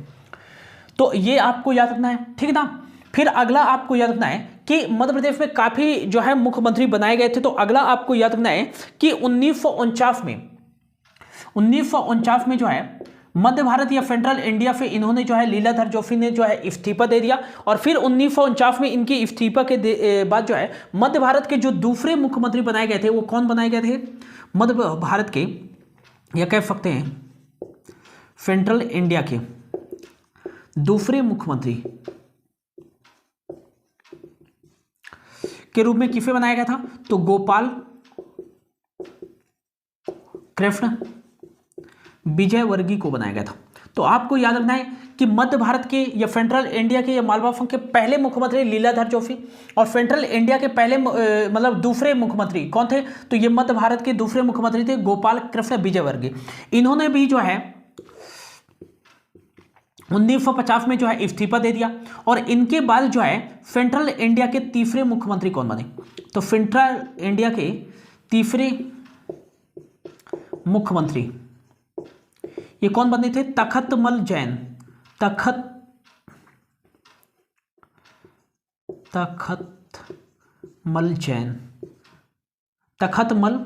तो ये आपको याद रखना है। ठीक है ना, फिर अगला आपको याद रखना है कि मध्य प्रदेश में काफी जो है मुख्यमंत्री बनाए गए थे। तो अगला आपको याद रखना है कि 1949 में जो है मध्य भारत या सेंट्रल इंडिया से इन्होंने जो है लीलाधर जोशी ने जो है इस्तीफा दे दिया। और फिर 1949 में इनके इस्तीफा के बाद जो है मध्य भारत के जो दूसरे मुख्यमंत्री बनाए गए थे वो कौन बनाए गए थे? मध्य भारत के या कह सकते हैं सेंट्रल इंडिया के दूसरे मुख्यमंत्री के रूप में किसे बनाया गया था? तो गोपाल कृष्ण विजयवर्गीय को बनाया गया था। तो आपको याद रखना है कि मध्य भारत के या सेंट्रल इंडिया के या मालवा फंक के पहले मुख्यमंत्री लीलाधर जोशी, और सेंट्रल इंडिया के पहले मतलब दूसरे मुख्यमंत्री कौन थे? तो ये मध्य भारत के दूसरे मुख्यमंत्री थे गोपाल कृष्ण विजयवर्गीय। इन्होंने भी जो है 1950 में जो है इस्तीफा दे दिया। और इनके बाद जो है सेंट्रल इंडिया के तीसरे मुख्यमंत्री कौन बने? तो सेंट्रल इंडिया के तीसरे मुख्यमंत्री ये कौन बने थे? तखतमल जैन। तखतमल मल जैन, तखतमल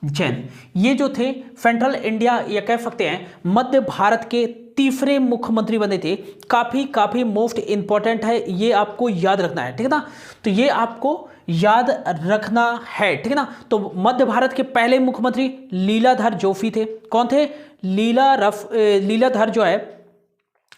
जैन, ये जो थे सेंट्रल इंडिया या कह सकते हैं मध्य भारत के तीसरे मुख्यमंत्री बने थे। काफी मोस्ट इंपॉर्टेंट है, ये आपको याद रखना है, ठीक है ना। तो ये आपको याद रखना है, ठीक है ना। तो मध्य भारत के पहले मुख्यमंत्री लीलाधर जोशी थे। कौन थे? लीलाधर जो है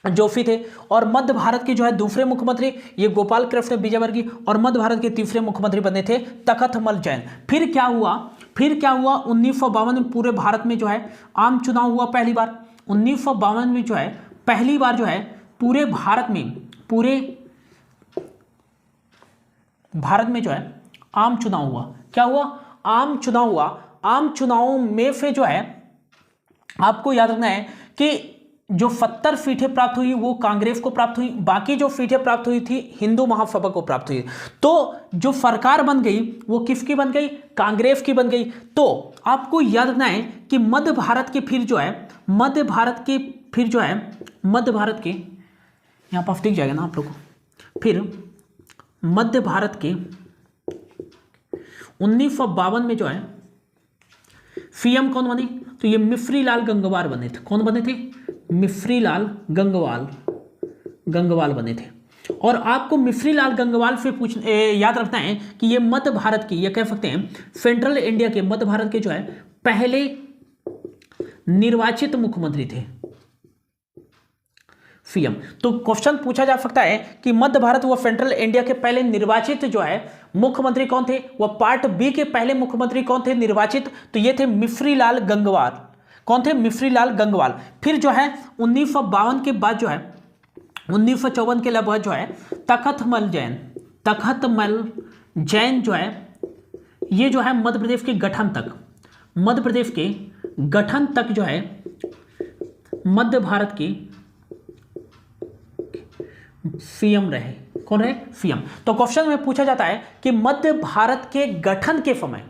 जोशी थे। और मध्य भारत के जो है दूसरे मुख्यमंत्री ये गोपाल कृष्ण विजयवर्गीय, और मध्य भारत के तीसरे मुख्यमंत्री बने थे तखतमल जैन। फिर क्या हुआ? 1952 में पूरे भारत में जो है आम चुनाव हुआ पहली बार। 1952 में जो है पहली बार जो है पूरे भारत में जो है आम चुनाव हुआ। क्या हुआ? आम चुनाव हुआ। आम चुनावों में से जो है आपको याद रखना है कि जो 70 सीटें प्राप्त हुई वो कांग्रेस को प्राप्त हुई, बाकी जो सीटें प्राप्त हुई थी हिंदू महासभा को प्राप्त हुई। तो जो सरकार बन गई वो किसकी बन गई? कांग्रेस की बन गई। तो आपको याद रखना है कि मध्य भारत के यहां पर दिख जाएगा ना आप लोग को। फिर मध्य भारत के 1952 में जो है सीएम कौन बने? तो ये मिश्रीलाल गंगवार बने थे। कौन बने थे? मिश्रीलाल गंगवाल बने थे। और आपको मिश्रीलाल गंगवाल से याद रखना है कि ये मध्य भारत की, ये कह सकते हैं सेंट्रल इंडिया के मध्य भारत के जो है पहले निर्वाचित मुख्यमंत्री थे, सीएम। तो क्वेश्चन पूछा जा सकता है कि मध्य भारत व सेंट्रल इंडिया के पहले निर्वाचित जो है मुख्यमंत्री कौन थे? वह पार्ट बी के पहले मुख्यमंत्री कौन थे निर्वाचित? तो ये थे मिश्रीलाल गंगवार। कौन थे? मिश्रीलाल गंगवाल। फिर जो है 1952 के बाद जो है 1954 के लगभग जो है तखतमल जैन जो है ये जो है मध्य प्रदेश के गठन तक जो है मध्य भारत के सीएम रहे। कौन रहे? सीएम। तो क्वेश्चन में पूछा जाता है कि मध्य भारत के गठन के समय,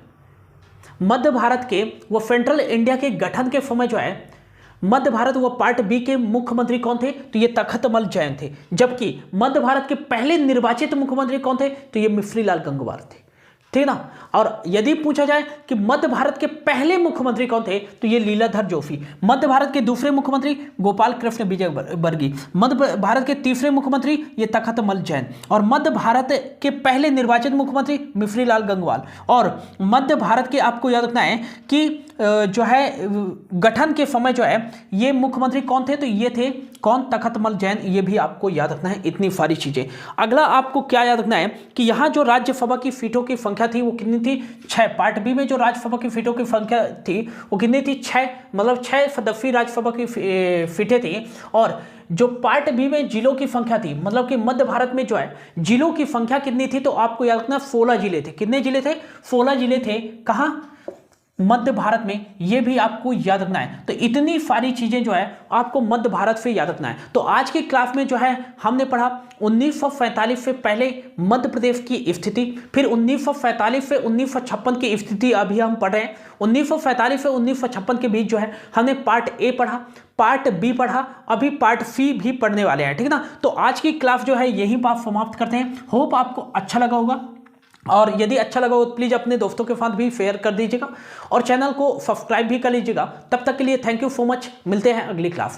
मध्य भारत के वो सेंट्रल इंडिया के गठन के समय जो है मध्य भारत वो पार्ट बी के मुख्यमंत्री कौन थे? तो ये तखतमल जैन थे। जबकि मध्य भारत के पहले निर्वाचित मुख्यमंत्री कौन थे? तो ये मिश्रीलाल गंगवार थे, ठीक ना। और यदि पूछा जाए कि मध्य भारत के पहले मुख्यमंत्री कौन थे? तो ये लीलाधर जोशी। मध्य भारत के दूसरे मुख्यमंत्री गोपाल कृष्ण विजयवर्गीय। मध्य भारत के तीसरे मुख्यमंत्री ये तखतमल जैन। और मध्य भारत के पहले निर्वाचित मुख्यमंत्री मिश्रीलाल गंगवाल। और मध्य भारत के आपको याद रखना है कि जो है गठन के समय जो है ये मुख्यमंत्री कौन थे? तो ये थे कौन? तखतमल जैन। ये भी आपको याद रखना है, इतनी सारी चीजें। अगला आपको क्या याद रखना है कि यहां जो राज्यसभा की सीटों की संख्या थी वो कितनी थी? 6। पार्ट बी में जो राज्यसभा की सीटों की संख्या थी वो कितनी थी? 6। मतलब 6 सदस्यीय राज्यसभा की सीटें थी। और जो पार्ट बी में जिलों की संख्या थी, मतलब कि मध्य भारत में जो है जिलों की संख्या कितनी थी? तो आपको याद रखना 16 जिले थे। कितने जिले थे? 16 जिले थे। कहां? मध्य भारत में। ये भी आपको याद रखना है। तो इतनी सारी चीजें जो है आपको मध्य भारत से याद रखना है। तो आज की क्लास में जो है हमने पढ़ा 1947 से पहले मध्य प्रदेश की स्थिति, फिर 1947 से 1956 की स्थिति अभी हम पढ़ रहे हैं। 1947 से 1956 के बीच जो है हमने पार्ट ए पढ़ा, पार्ट बी पढ़ा, अभी पार्ट सी भी पढ़ने वाले हैं, ठीक है ना। तो आज की क्लास जो है यहीं पर समाप्त करते हैं। होप आपको अच्छा लगा होगा, और यदि अच्छा लगा हो तो प्लीज़ अपने दोस्तों के साथ भी शेयर कर दीजिएगा और चैनल को सब्सक्राइब भी कर लीजिएगा। तब तक के लिए थैंक यू सो मच। मिलते हैं अगली क्लास में।